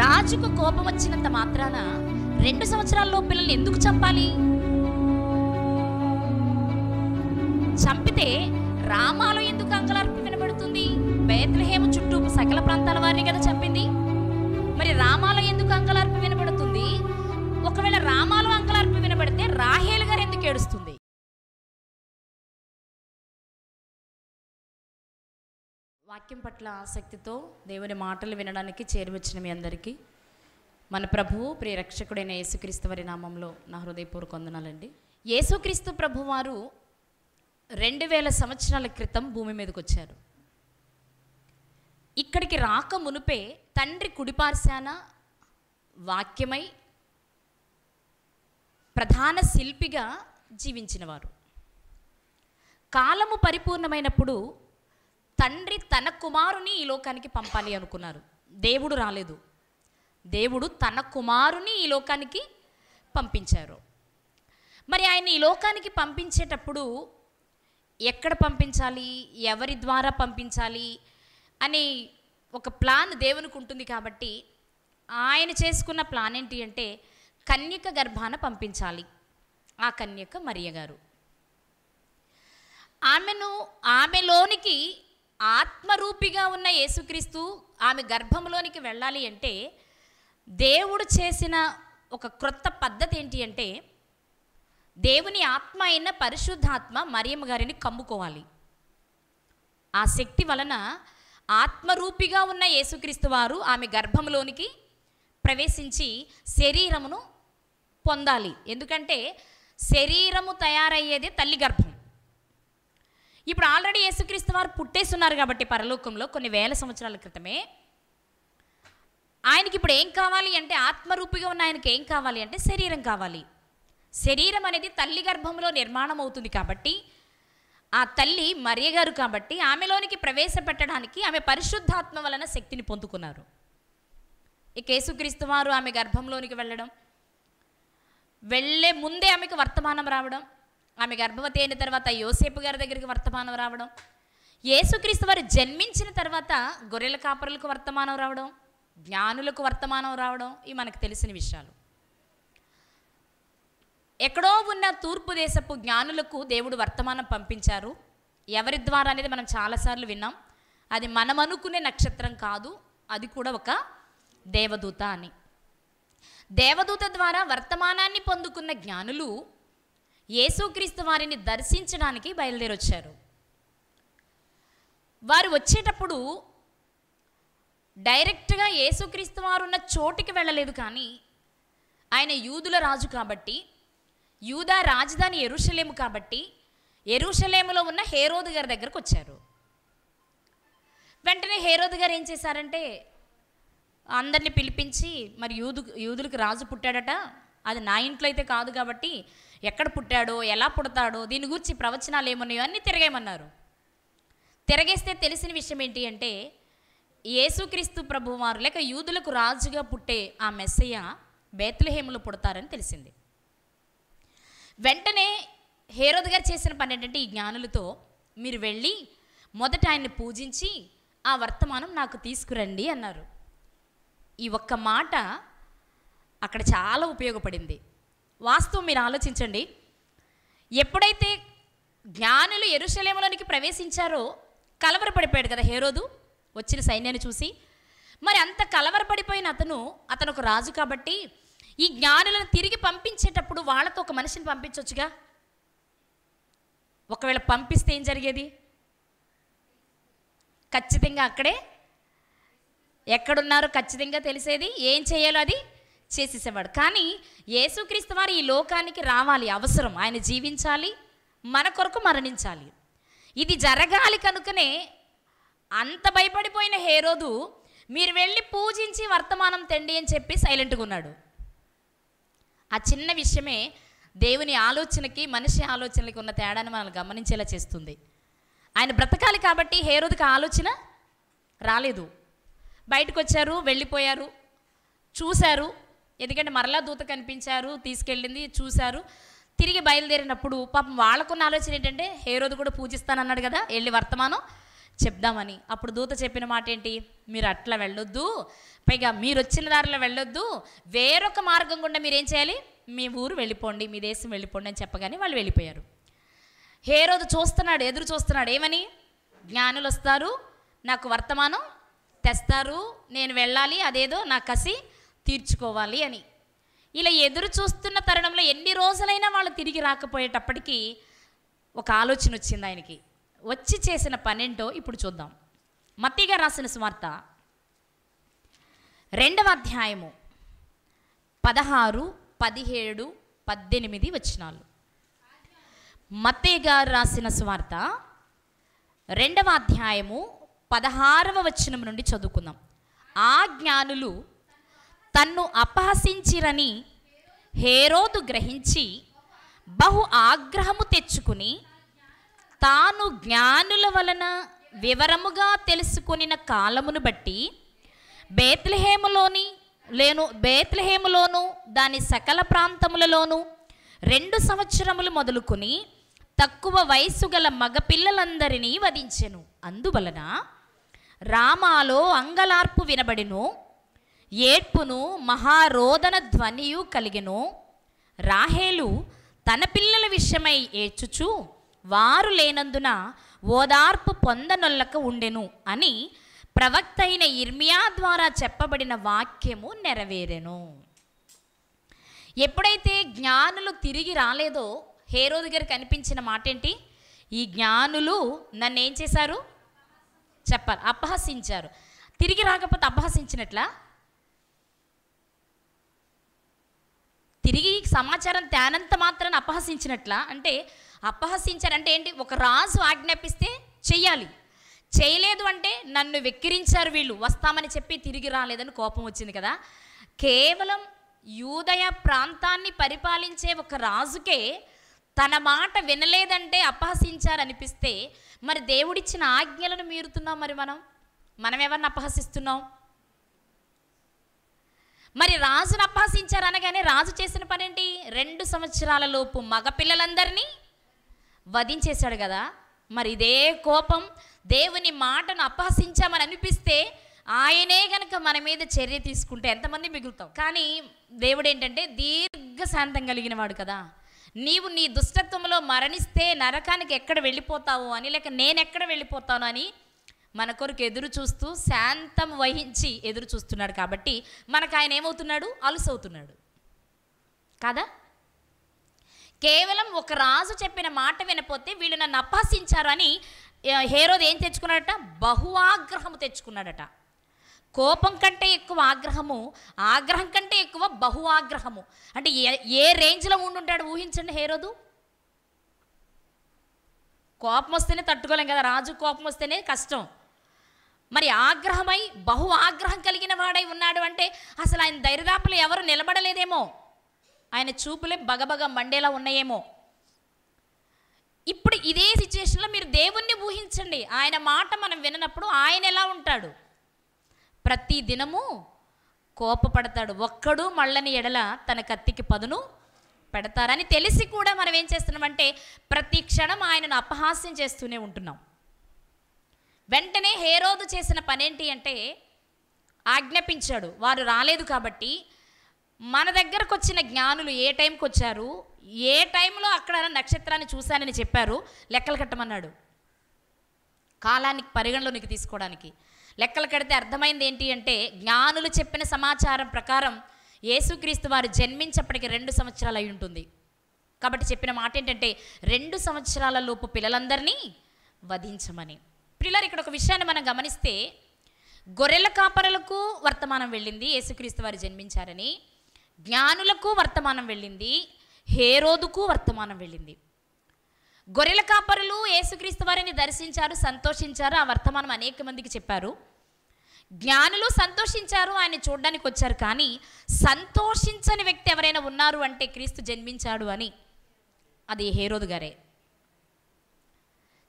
రాజుకు కోపం వచ్చినంత మాత్రాన 2 సంవత్సరాల్లో పిల్లల్ని ఎందుకు చంపాలి? చంపితే రామాలో ఎందుకు అంగలార్పు వినబడుతుంది? బేత్లెహేము చుట్టూ సకల ప్రాంతాల వారిని కదా చంపింది. మరి రామాలో ఎందుకు అంగలార్పు వినబడుతుంది? ఒకవేళ రామాలో అంగలార్పు వినబడితే రాహేలు గారు ఎందుకు ఏడుస్తుంది? వాక్యం పట్ల ఆసక్తితో దేవుని మాటలు వినడానికి చేరువచ్చిన మీ అందరికీ మన ప్రభువు ప్రియ రక్షకుడైన యేసుక్రీస్తు వారి నామంలో నా హృదయపూర్వక వందనాలండి. యేసుక్రీస్తు ప్రభువారు 2000 సంవత్సరాల క్రితం భూమి మీదకి వచ్చారు. ఇక్కడికి రాక మునుపే తండ్రి కుడిపార్శాన వాక్యమై ప్రధాన శిల్పిగా జీవించినవారు. కాలము పరిపూర్ణమైనప్పుడు తండ్రి తన కుమారుని ఈ లోకానికి పంపాలి అనుకున్నారు. దేవుడు రాలేదు, దేవుడు తన కుమారుని ఈ లోకానికి పంపించారు. మరి ఆయన ఈ లోకానికి పంపించేటప్పుడు ఎక్కడ పంపించాలి, ఎవరి ద్వారా పంపించాలి అని ఒక ప్లాన్ దేవునికి ఉంటుంది. కాబట్టి ఆయన చేసుకున్న ప్లాన్ ఏంటి అంటే కన్యక గర్భాన పంపించాలి. ఆ కన్యక మరియ గారు. ఆమెలోనికి ఆత్మరూపిగా ఉన్న యేసుక్రీస్తు ఆమె గర్భంలోనికి వెళ్ళాలి అంటే దేవుడు చేసిన ఒక క్రొత్త పద్ధతి ఏంటి అంటే దేవుని ఆత్మ అయిన పరిశుద్ధాత్మ మరియమ్మ గారిని కమ్ముకోవాలి. ఆ శక్తి వలన ఆత్మరూపిగా ఉన్న యేసుక్రీస్తు వారు ఆమె గర్భంలోనికి ప్రవేశించి శరీరమును పొందాలి. ఎందుకంటే శరీరము తయారయ్యేది తల్లి గర్భం. ఇప్పుడు ఆల్రెడీ యేసుక్రీస్తు వారు పుట్టేస్తున్నారు కాబట్టి పరలోకంలో కొన్ని వేల సంవత్సరాల క్రితమే ఆయనకి ఇప్పుడు ఏం కావాలి అంటే ఆత్మరూపిగా ఉన్న ఆయనకి ఏం కావాలి అంటే శరీరం కావాలి. శరీరం అనేది తల్లి గర్భంలో నిర్మాణం అవుతుంది కాబట్టి ఆ తల్లి మరియ గారు కాబట్టి ఆమెలోనికి ప్రవేశపెట్టడానికి ఆమె పరిశుద్ధాత్మ వలన శక్తిని పొందుకున్నారు. ఇక యేసుక్రీస్తు వారు ఆమె గర్భంలోనికి వెళ్ళే ముందే ఆమెకు వర్తమానం రావడం, ఆమె గర్భవతి అయిన తర్వాత యోసేపు గారి దగ్గరికి వర్తమానం రావడం, యేసుక్రీస్తు వారు జన్మించిన తర్వాత గొర్రెల కాపరులకు వర్తమానం రావడం, జ్ఞానులకు వర్తమానం రావడం, ఇవి మనకు తెలిసిన విషయాలు. ఎక్కడో ఉన్న తూర్పు దేశపు జ్ఞానులకు దేవుడు వర్తమానం పంపించారు. ఎవరి ద్వారా అనేది మనం చాలాసార్లు విన్నాం. అది మనం అనుకునే నక్షత్రం కాదు, అది కూడా ఒక దేవదూత అని. దేవదూత ద్వారా వర్తమానాన్ని పొందుకున్న జ్ఞానులు యేసుక్రీస్తు వారిని దర్శించడానికి బయలుదేరొచ్చారు. వారు వచ్చేటప్పుడు డైరెక్ట్గా యేసుక్రీస్తు వారు ఉన్న చోటికి వెళ్ళలేదు. కానీ ఆయన యూదుల రాజు కాబట్టి, యూదా రాజధాని యెరూషలేము కాబట్టి యెరూషలేములో ఉన్న హేరోదు గారి దగ్గరకు వచ్చారు. వెంటనే హేరోదు గారు ఏం చేశారంటే అందరినీ పిలిపించి, మరి యూదులకు రాజు పుట్టాడట, అది నా ఇంట్లో అయితే కాదు కాబట్టి ఎక్కడ పుట్టాడో ఎలా పుడతాడో దీని గురించి ప్రవచనాలు ఏమన్నాయో అన్నీ తిరగేయమన్నారు. తిరగేస్తే తెలిసిన విషయం ఏంటి అంటే యేసుక్రీస్తు ప్రభువారు లేక యూదులకు రాజుగా పుట్టే ఆ మెస్సయ్య బేత్లెహేములో పుడతారని తెలిసింది. వెంటనే హేరోదు గారు చేసిన పని ఏంటంటే ఈ జ్ఞానులతో మీరు వెళ్ళి మొదట ఆయన్ని పూజించి ఆ వర్తమానం నాకు తీసుకురండి అన్నారు. ఈ ఒక్క మాట అక్కడ చాలా ఉపయోగపడింది. వాస్తవం మీరు ఆలోచించండి. ఎప్పుడైతే జ్ఞానులు యెరూషలేములోనికి ప్రవేశించారో కలవరపడిపోయాడు కదా హేరోదు వచ్చిన సైన్యాన్ని చూసి. మరి అంత కలవరపడిపోయిన అతను ఒక రాజు కాబట్టి ఈ జ్ఞానులను తిరిగి పంపించేటప్పుడు వాళ్ళతో ఒక మనిషిని పంపించవచ్చుగా. ఒకవేళ పంపిస్తే ఏం జరిగేది? ఖచ్చితంగా అక్కడే ఎక్కడున్నారో ఖచ్చితంగా తెలిసేది, ఏం చేయాలో అది చేసేసేవాడు. కానీ యేసుక్రీస్తు వారు ఈ లోకానికి రావాలి, అవసరం, ఆయన జీవించాలి, మన కొరకు మరణించాలి. ఇది జరగాలి కనుకనే అంత భయపడిపోయిన హేరోదు మీరు వెళ్ళి పూజించి వర్తమానం తెండి అని చెప్పి సైలెంట్గా ఉన్నాడు. ఆ చిన్న విషయమే దేవుని ఆలోచనకి మనిషి ఆలోచనలకి ఉన్న తేడాను మనం గమనించేలా చేస్తుంది. ఆయన బ్రతకాలి కాబట్టి హేరోదుకి ఆలోచన రాలేదు. బయటకు వచ్చారు, వెళ్ళిపోయారు, చూశారు. ఎందుకంటే మరలా దూత కనిపించారు, తీసుకెళ్ళింది, చూశారు. తిరిగి బయలుదేరినప్పుడు పాపం వాళ్ళకున్న ఆలోచన ఏంటంటే హేరోదు కూడా పూజిస్తానన్నాడు కదా, వెళ్ళి వర్తమానం చెప్దామని. అప్పుడు దూత చెప్పిన మాట ఏంటి? మీరు అట్లా వెళ్ళొద్దు, పైగా మీరు వచ్చిన దారిలో వెళ్ళొద్దు, వేరొక మార్గం గుండా మీరేం చేయాలి, మీ ఊరు వెళ్ళిపోండి, మీ దేశం వెళ్ళిపోండి అని చెప్పగానే వాళ్ళు వెళ్ళిపోయారు. హేరోదు చూస్తున్నాడు, ఎదురు చూస్తున్నాడు. ఏమని? జ్ఞానులు వస్తారు, నాకు వర్తమానం తెస్తారు, నేను వెళ్ళాలి, అదేదో నా కసి తీర్చుకోవాలి అని. ఇలా ఎదురు చూస్తున్న తరుణంలో ఎన్ని రోజులైనా వాళ్ళు తిరిగి రాకపోయేటప్పటికీ ఒక ఆలోచన వచ్చింది ఆయనకి. వచ్చి చేసిన పనేంటో ఇప్పుడు చూద్దాం. మత్తయి గారు రాసిన సువార్త 2వ అధ్యాయము 16, 17, 18 వచనాలు. మత్తయి గారు రాసిన సువార్త 2వ అధ్యాయము 16వ వచనం నుండి చదువుకుందాం. ఆ జ్ఞానులు తన్ను అపహసించిరని హేరోదు గ్రహించి బహు ఆగ్రహము తెచ్చుకుని తాను జ్ఞానుల వలన వివరముగా తెలుసుకొనిన కాలమును బట్టి బేత్లెహేములోను దాని సకల ప్రాంతములలోను 2 సంవత్సరములు మొదలుకొని తక్కువ వయసు గల మగపిల్లలందరినీ వధించెను. అందువలన రామాలో అంగలార్పు వినబడిను, ఏడ్పును మహారోదన ధ్వనియు కలిగెను. రాహేలు తన పిల్లల విషయమై ఏడ్చుచు వారు లేనందున ఓదార్పు పొందనొల్లక ఉండెను అని ప్రవక్త అయిన ఇర్మియా ద్వారా చెప్పబడిన వాక్యము నెరవేరెను. ఎప్పుడైతే జ్ఞానులు తిరిగి రాలేదో హేరోదు గారికి కనిపించిన మాట ఏంటి? ఈ జ్ఞానులు నన్ను ఏం చేశారు చెప్పారు, అపహసించారు. తిరిగి రాకపోతే అపహసించినట్లా? తిరిగి సమాచారం తేనంత మాత్రాన్ని అపహసించినట్లా? అంటే అపహసించారంటే ఏంటి? ఒక రాజు ఆజ్ఞాపిస్తే చెయ్యాలి, చేయలేదు అంటే నన్ను వెక్కిరించారు వీళ్ళు, వస్తామని చెప్పి తిరిగి రాలేదని కోపం వచ్చింది కదా. కేవలం యూదయ ప్రాంతాన్ని పరిపాలించే ఒక రాజుకే తన మాట వినలేదంటే అపహసించారనిపిస్తే మరి దేవుడిచ్చిన ఆజ్ఞలను మీరుతున్నాం. మరి మనం ఎవరిని అపహసిస్తున్నాం? మరి రాజును అపహసించారు అనగానే రాజు చేసిన పనేంటి? 2 సంవత్సరాల లోపు మగపిల్లలందరినీ వధించేశాడు కదా. మరి ఇదే కోపం దేవుని మాటను అపహసించామని అనిపిస్తే ఆయనే గనక మన మీద చర్య తీసుకుంటే ఎంతమంది మిగులుతాం? కానీ దేవుడు ఏంటంటే దీర్ఘశాంతం కలిగిన వాడు కదా. నీవు నీ దుష్టత్వంలో మరణిస్తే నరకానికి ఎక్కడ వెళ్ళిపోతావు అని, లేక నేను ఎక్కడ వెళ్ళిపోతాను అని మన కొరకు ఎదురు చూస్తూ శాంతం వహించి ఎదురు చూస్తున్నాడు. కాబట్టి మనకు ఆయన ఏమవుతున్నాడు? అలుసవుతున్నాడు కాదా. కేవలం ఒక రాజు చెప్పిన మాట వినపోతే వీళ్ళు నన్ను అపహసించారు అని హేరోదు ఏం తెచ్చుకున్నాడట? బహు ఆగ్రహము తెచ్చుకున్నాడట. కోపం కంటే ఎక్కువ ఆగ్రహము, ఆగ్రహం కంటే ఎక్కువ బహు ఆగ్రహము. అంటే ఏ రేంజ్లో ఉండుంటాడు ఊహించండి హేరోదు. కోపం వస్తేనే తట్టుకోలేం కదా, రాజు కోపం వస్తేనే కష్టం. మరి ఆగ్రహమై బహు ఆగ్రహం కలిగిన వాడై ఉన్నాడు అంటే అసలు ఆయన దరిదాపులు ఎవరు నిలబడలేదేమో, ఆయన చూపులే బగబగ మండేలా ఉన్నాయేమో. ఇప్పుడు ఇదే సిచ్యువేషన్లో మీరు దేవుణ్ణి ఊహించండి. ఆయన మాట మనం విననప్పుడు ఆయన ఎలా ఉంటాడు? ప్రతి దినము కోపపడతాడు. ఒక్కడు మళ్ళని ఎడల తన కత్తికి పదును పెడతారని తెలిసి కూడా మనం ఏం చేస్తున్నామంటే ప్రతి క్షణం ఆయనను అపహాస్యం చేస్తూనే ఉంటున్నాం. వెంటనే హేరోదు చేసిన పనేంటి అంటే ఆజ్ఞాపించాడు. వారు రాలేదు కాబట్టి మన దగ్గరకు వచ్చిన జ్ఞానులు ఏ టైంకి వచ్చారు, ఏ టైంలో అక్కడ నక్షత్రాన్ని చూశానని చెప్పారు, లెక్కలు కట్టమన్నాడు. కాలానికి పరిగణలోనికి తీసుకోవడానికి లెక్కలు కడితే అర్థమైంది ఏంటి అంటే జ్ఞానులు చెప్పిన సమాచారం ప్రకారం యేసుక్రీస్తు వారు జన్మించప్పటికి 2 సంవత్సరాలు అయి ఉంటుంది. కాబట్టి చెప్పిన మాట ఏంటంటే 2 సంవత్సరాల లోపు పిల్లలందరినీ వధించమని. పిల్లలు ఇక్కడ ఒక విషయాన్ని మనం గమనిస్తే గొర్రెల కాపరులకు వర్తమానం వెళ్ళింది యేసుక్రీస్తు వారు జన్మించారని, జ్ఞానులకు వర్తమానం వెళ్ళింది, హేరోదుకు వర్తమానం వెళ్ళింది. గొర్రెల కాపరులు యేసుక్రీస్తు వారిని దర్శించారు, సంతోషించారు, ఆ వర్తమానం అనేక మందికి చెప్పారు. జ్ఞానులు సంతోషించారు, ఆయన చూడడానికి వచ్చారు. కానీ సంతోషించని వ్యక్తి ఎవరైనా ఉన్నారు అంటే క్రీస్తు జన్మించాడు అని, అది హేరోదు గారే.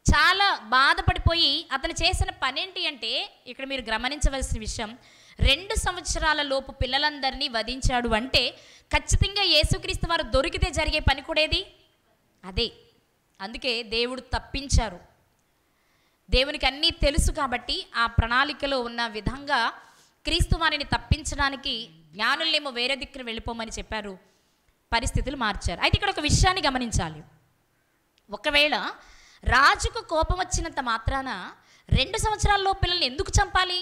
చాలా బాధపడిపోయి అతను చేసిన పనేంటి అంటే ఇక్కడ మీరు గమనించవలసిన విషయం, 2 సంవత్సరాల లోపు పిల్లలందరినీ వధించాడు అంటే ఖచ్చితంగా యేసుక్రీస్తు వారు దొరికితే జరిగే పని కూడా ఏది అదే. అందుకే దేవుడు తప్పించారు. దేవునికి అన్నీ తెలుసు కాబట్టి ఆ ప్రణాళికలో ఉన్న విధంగా క్రీస్తు వారిని తప్పించడానికి జ్ఞానులేమో వేరే దిక్కున వెళ్ళిపోమని చెప్పారు, పరిస్థితులు మార్చారు. అయితే ఇక్కడ ఒక విషయాన్ని గమనించాలి. ఒకవేళ రాజుకు కోపం వచ్చినంత మాత్రాన 2 సంవత్సరాల్లో పిల్లల్ని ఎందుకు చంపాలి?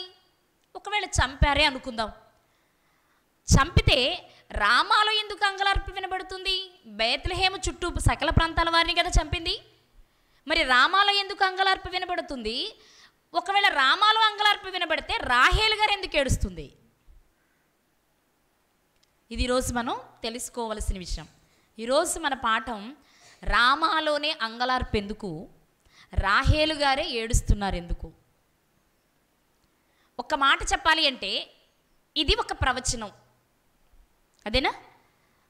ఒకవేళ చంపారే అనుకుందాం, చంపితే రామాలో ఎందుకు అంగలార్పు వినబడుతుంది? బేత్లెహేము చుట్టూ సకల ప్రాంతాల వారిని కదా చంపింది. మరి రామాలో ఎందుకు అంగలార్పు వినబడుతుంది? ఒకవేళ రామాలో అంగలార్పు వినబడితే రాహేలు గారు ఎందుకు ఏడుస్తుంది? ఇది ఈరోజు మనం తెలుసుకోవలసిన విషయం. ఈరోజు మన పాఠం రామాలోనే అంగలార్పు ఎందుకు, రాహేలు గారే ఏడుస్తున్నారు ఎందుకు? ఒక మాట చెప్పాలి అంటే ఇది ఒక ప్రవచనం, అదేనా?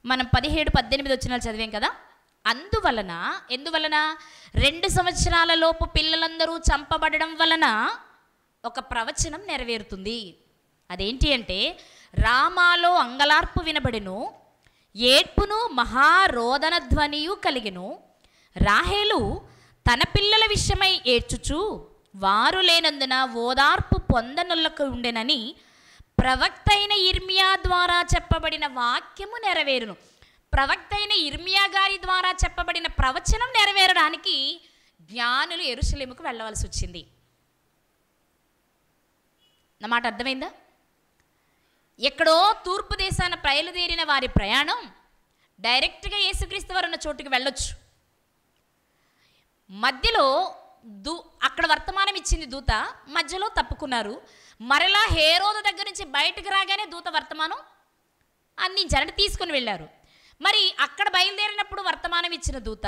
మనం 17-18 వచనాలు చదివాం కదా. ఎందువలన 2 సంవత్సరాల లోపు పిల్లలందరూ చంపబడడం వలన ఒక ప్రవచనం నెరవేరుతుంది. అదేంటి అంటే, రామాలో అంగలార్పు వినబడెను, ఏడ్పును మహారోదన ధ్వనియు కలిగెను. రాహేలు తన పిల్లల విషయమై ఏడ్చుచు వారు లేనందున ఓదార్పు పొందనులకు ఉండెనని ప్రవక్త అయిన ఇర్మియా ద్వారా చెప్పబడిన వాక్యము నెరవేరును. ప్రవక్త అయిన ఇర్మియా గారి ద్వారా చెప్పబడిన ప్రవచనం నెరవేరడానికి జ్ఞానులు యెరూషలేముకు వెళ్ళవలసి వచ్చింది. నా మాట అర్థమైందా? ఎక్కడో తూర్పు దేశాన బయలుదేరిన వారి ప్రయాణం డైరెక్ట్గా యేసుక్రీస్తు వారు ఉన్న చోటుకి వెళ్ళొచ్చు. మధ్యలో అక్కడ వర్తమానం ఇచ్చింది దూత, మధ్యలో తప్పుకున్నారు. మరలా హేరోదు దగ్గర నుంచి బయటకు రాగానే దూత వర్తమానం అందించారంటే తీసుకుని వెళ్ళారు. మరి అక్కడ బయలుదేరినప్పుడు వర్తమానం ఇచ్చిన దూత,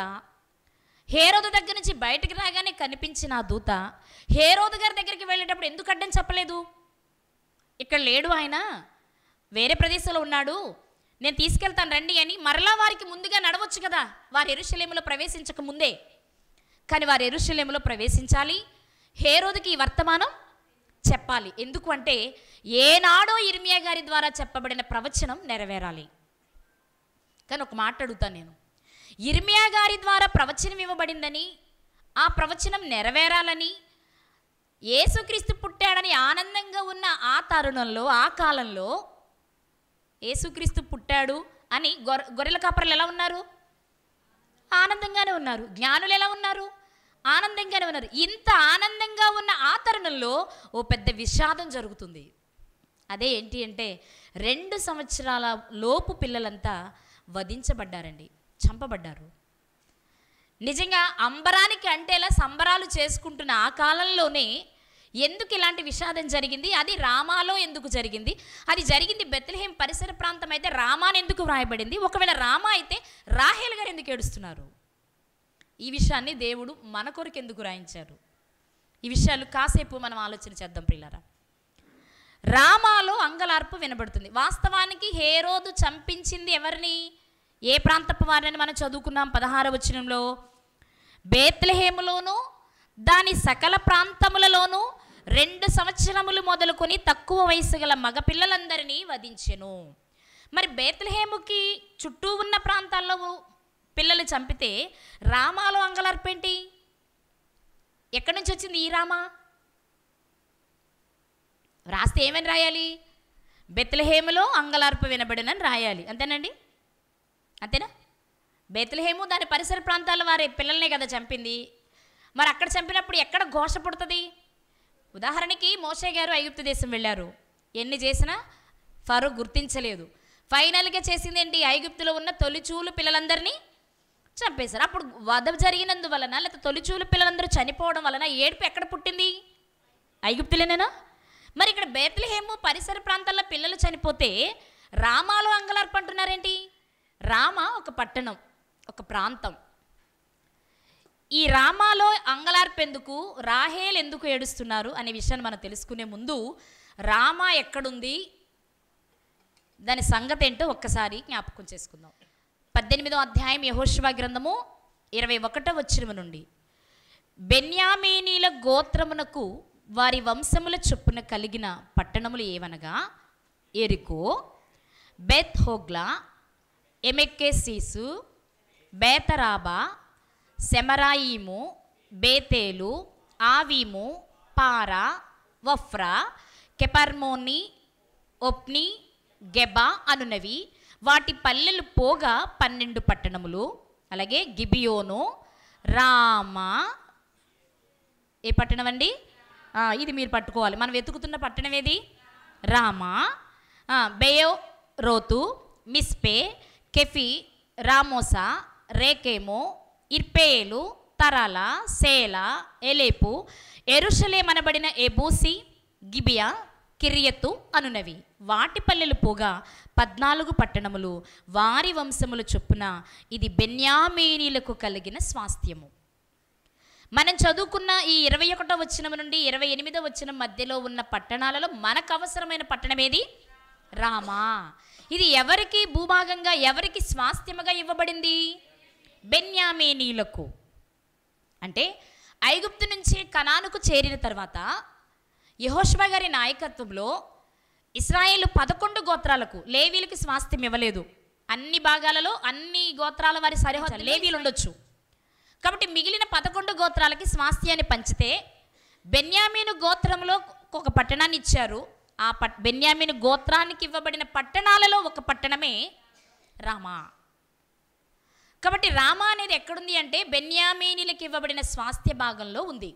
హేరోదు దగ్గర నుంచి బయటకు రాగానే కనిపించిన ఆ దూత హేరోదు గారి దగ్గరికి వెళ్ళేటప్పుడు ఎందుకు అడ్డం చెప్పలేదు? ఇక్కడ లేడు, ఆయన వేరే ప్రదేశంలో ఉన్నాడు, నేను తీసుకెళ్తాను రండి అని మరలా వారికి ముందుగా నడవచ్చు కదా, వారు యెరూషలేములో ప్రవేశించక ముందే. కానీ వారు యెరూషలేములో ప్రవేశించాలి, హేరోదుకి ఈ వర్తమానం చెప్పాలి. ఎందుకు అంటే ఏనాడో ఇర్మియా గారి ద్వారా చెప్పబడిన ప్రవచనం నెరవేరాలి. కానీ ఒక మాట అడుగుతాను నేను, ఇర్మియా గారి ద్వారా ప్రవచనం ఇవ్వబడిందని, ఆ ప్రవచనం నెరవేరాలని, యేసుక్రీస్తు పుట్టాడని ఆనందంగా ఉన్న ఆ తరుణంలో, ఆ కాలంలో యేసుక్రీస్తు పుట్టాడు అని గొర్రెల కాపరులు ఎలా ఉన్నారు? ఆనందంగానే ఉన్నారు. జ్ఞానులు ఎలా ఉన్నారు? ఆనందంగానే ఉన్నారు. ఇంత ఆనందంగా ఉన్న ఆ తరుణంలో ఓ పెద్ద విషాదం జరుగుతుంది. అదే ఏంటి అంటే 2 సంవత్సరాల లోపు పిల్లలంతా వధించబడ్డారండి, చంపబడ్డారు. నిజంగా అంబరానికి అంటేలా సంబరాలు చేసుకుంటున్న ఆ కాలంలోనే ఎందుకు ఇలాంటి విషాదం జరిగింది? అది రామాలో ఎందుకు జరిగింది? అది జరిగింది బెత్లెహేం పరిసర ప్రాంతం అయితే రామాని ఎందుకు వ్రాయబడింది? ఒకవేళ రామా అయితే రాహేల్ గారు ఎందుకు ఏడుస్తున్నారు? ఈ విషయాన్ని దేవుడు మన కొరకు ఎందుకు రాయించారు? ఈ విషయాలు కాసేపు మనం ఆలోచన చేద్దాం ప్రియులారా. రామాలో అంగలార్పు వినబడుతుంది. వాస్తవానికి హేరోదు చంపించింది ఎవరిని, ఏ ప్రాంతపు వారిని మనం చదువుకున్నాం 16వ వచనంలో. బేత్లెహేములోను దాని సకల ప్రాంతములలోనూ 2 సంవత్సరములు మొదలుకొని తక్కువ వయసు గల మగపిల్లలందరినీ వధించెను. మరి బేత్లెహేముకి చుట్టూ ఉన్న ప్రాంతాల్లో పిల్లలు చంపితే రామాలో అంగలార్పేంటి? ఎక్కడి నుంచి వచ్చింది ఈ రామా? రాస్తే ఏమని రాయాలి? బెత్లెహేములో అంగలార్పు వినబడినని రాయాలి, అంతేనండి? అంతేనా? బెత్లెహేము దాని పరిసర ప్రాంతాల వారి పిల్లల్నే కదా చంపింది. మరి అక్కడ చంపినప్పుడు ఎక్కడ ఘోష పుడుతుంది? ఉదాహరణకి మోషే గారు ఐగుప్తు దేశం వెళ్ళారు, ఎన్ని చేసినా ఫరో గుర్తించలేదు. ఫైనల్గా చేసింది ఏంటి? ఐగుప్తులో ఉన్న తొలిచూలు పిల్లలందరినీ చంపేశారు. అప్పుడు వధ జరిగినందువలన లేకపోతే తొలిచూలు పిల్లలందరూ చనిపోవడం వలన ఏడుపు ఎక్కడ పుట్టింది? ఐగుప్తులేనేనా? మరి ఇక్కడ బేత్లెహేము పరిసర ప్రాంతాల్లో పిల్లలు చనిపోతే రామాలో అంగలార్పు అంటున్నారేంటి? రామ ఒక పట్టణం, ఒక ప్రాంతం. ఈ రామాలో అంగలార్పు ఎందుకు, రాహేల్ ఎందుకు ఏడుస్తున్నారు అనే విషయాన్ని మనం తెలుసుకునే ముందు రామా ఎక్కడుంది, దాని సంగతి ఏంటో ఒక్కసారి జ్ఞాపకం చేసుకుందాం. 18వ అధ్యాయం యెహోషువ గ్రంథము 21వ వచనం నుండి. బెన్యామీనీల గోత్రమునకు వారి వంశముల చొప్పున కలిగిన పట్టణములు ఏవనగా ఎరికో, బెత్ హోగ్లా, ఎమెక్కెసీసు, బేతరాబా, సెమరాయిము, బేతేలు, ఆవీము, పారా, వఫ్రా, కెపర్మోని, ఒప్ని, గెబా అనునవి, వాటి పల్లెలు పోగా 12 పట్టణములు. అలాగే గిబియోను, రామా, ఏ పట్టణం అండి? ఇది మీరు పట్టుకోవాలి. మనం వెతుకుతున్న పట్టణం ఏది? రామా, బెయోరోతు, మిస్పే, కెఫీ, రామోసా, రేకేమో, ఇర్పేలు, తరాల, సేలా, ఎలేపు, యెరూషలేము అనబడిన ఎబూసి, గిబియా, కిరియతు అనునవి, వాటి పల్లెలు పోగా 14 పట్టణములు. వారి వంశముల చొప్పున ఇది బెన్యామీనీలకు కలిగిన స్వాస్థ్యము. మనం చదువుకున్న ఈ 21వ వచనం నుండి 28వ వచనం మధ్యలో ఉన్న పట్టణాలలో మనకు అవసరమైన పట్టణం ఏది? రామా. ఇది ఎవరికి భూభాగంగా, ఎవరికి స్వాస్థ్యముగా ఇవ్వబడింది? బెన్యామీనీలకు. అంటే ఐగుప్తు నుంచి కనానుకు చేరిన తర్వాత యెహోషువ గారి నాయకత్వంలో ఇశ్రాయేలు 11 గోత్రాలకు, లేవీలకు స్వాస్థ్యం ఇవ్వలేదు. అన్ని భాగాలలో అన్ని గోత్రాల వారి సరిహద్దు లేవీలు ఉండొచ్చు. కాబట్టి మిగిలిన 11 గోత్రాలకి స్వాస్థ్యాన్ని పంచితే బెన్యామీను గోత్రంలో ఒక పట్టణాన్ని ఇచ్చారు. ఆ బెన్యామీను గోత్రానికి ఇవ్వబడిన పట్టణాలలో ఒక పట్టణమే రామా. కాబట్టి రామా అనేది ఎక్కడుంది అంటే బెన్యామీనీలకు ఇవ్వబడిన స్వాస్థ్య భాగంలో ఉంది.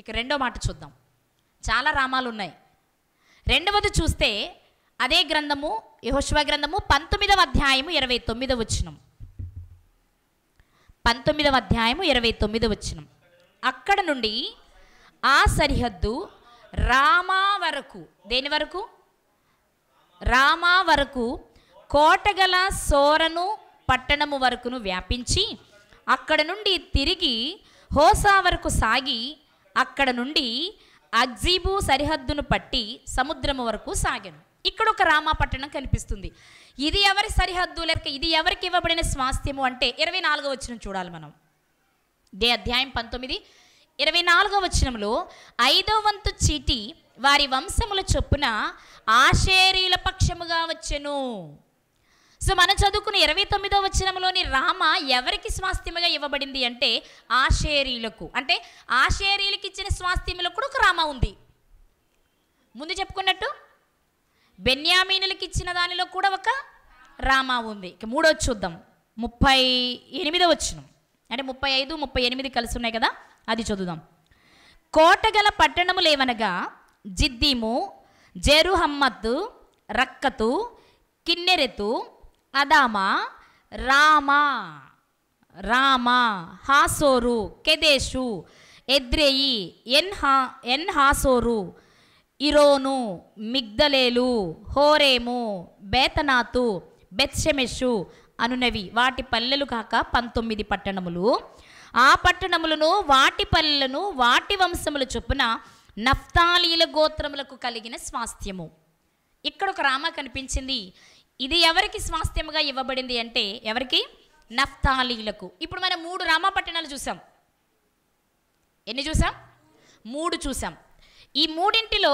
ఇక రెండో మాట చూద్దాం. చాలా రామాలు ఉన్నాయి. రెండవది చూస్తే అదే గ్రంథము, యెహోషువ గ్రంథము 19వ అధ్యాయము 29వ వచనం. 19వ అధ్యాయము 29వ వచనం. అక్కడ నుండి ఆ సరిహద్దు రామా వరకు, దేని వరకు? రామా వరకు, కోటగల సోరను పట్టణము వరకును వ్యాపించి అక్కడ నుండి తిరిగి హోసా వరకు సాగి అక్కడ నుండి అగ్జీబు సరిహద్దును పట్టి సముద్రము వరకు సాగాను. ఇక్కడ ఒక రామా పట్టణం కనిపిస్తుంది. ఇది ఎవరి సరిహద్దు, లేక ఇది ఎవరికి ఇవ్వబడిన స్వాస్థ్యము అంటే 24వ వచనం చూడాలి మనం. దే అధ్యాయం 19 24వ వచనంలో 5వ వంతు చీటి వారి వంశముల చొప్పున ఆషేరీల పక్షముగా వచ్చెను. సో మనం చదువుకున్న 29వ వచనంలోని రామ ఎవరికి స్వాస్థ్యముగా ఇవ్వబడింది అంటే ఆషేరీలకు. అంటే ఆషేరీలకు ఇచ్చిన స్వాస్థ్యములో కూడా ఒక రామ ఉంది. ముందు చెప్పుకున్నట్టు బెన్యామీనులకు ఇచ్చిన దానిలో కూడా ఒక రామ ఉంది. ఇక మూడోది చూద్దాం. 38వ వచనం, అంటే 35, 38 కలిసి ఉన్నాయి కదా, అది చదువుదాం. కోటగల పట్టణములేవనగా జిద్దీము, జెరుహమ్మతు, రక్కతు, కిన్నెరెతు, అదామా, రామా, రామా, హాసోరు, కెదేషు, ఎద్రేయి, ఎన్ హాసోరు, ఇరోను, మిగ్దలేలు, హోరేము, బేతనాతు, బెత్షెమెషు అనునవి, వాటి పల్లెలు కాక 19 పట్టణములు. ఆ పట్టణములను వాటి పల్లెలను వాటి వంశముల చొప్పున నఫ్తాలీల గోత్రములకు కలిగిన స్వాస్థ్యము. ఇక్కడ ఒక రామ కనిపించింది. ఇది ఎవరికి స్వాస్థ్యముగా ఇవ్వబడింది అంటే ఎవరికి? నఫ్తాలీలకు. ఇప్పుడు మనం 3 రామా పట్టణాలు చూసాం. ఎన్ని చూసాం? 3 చూసాం. ఈ మూడింటిలో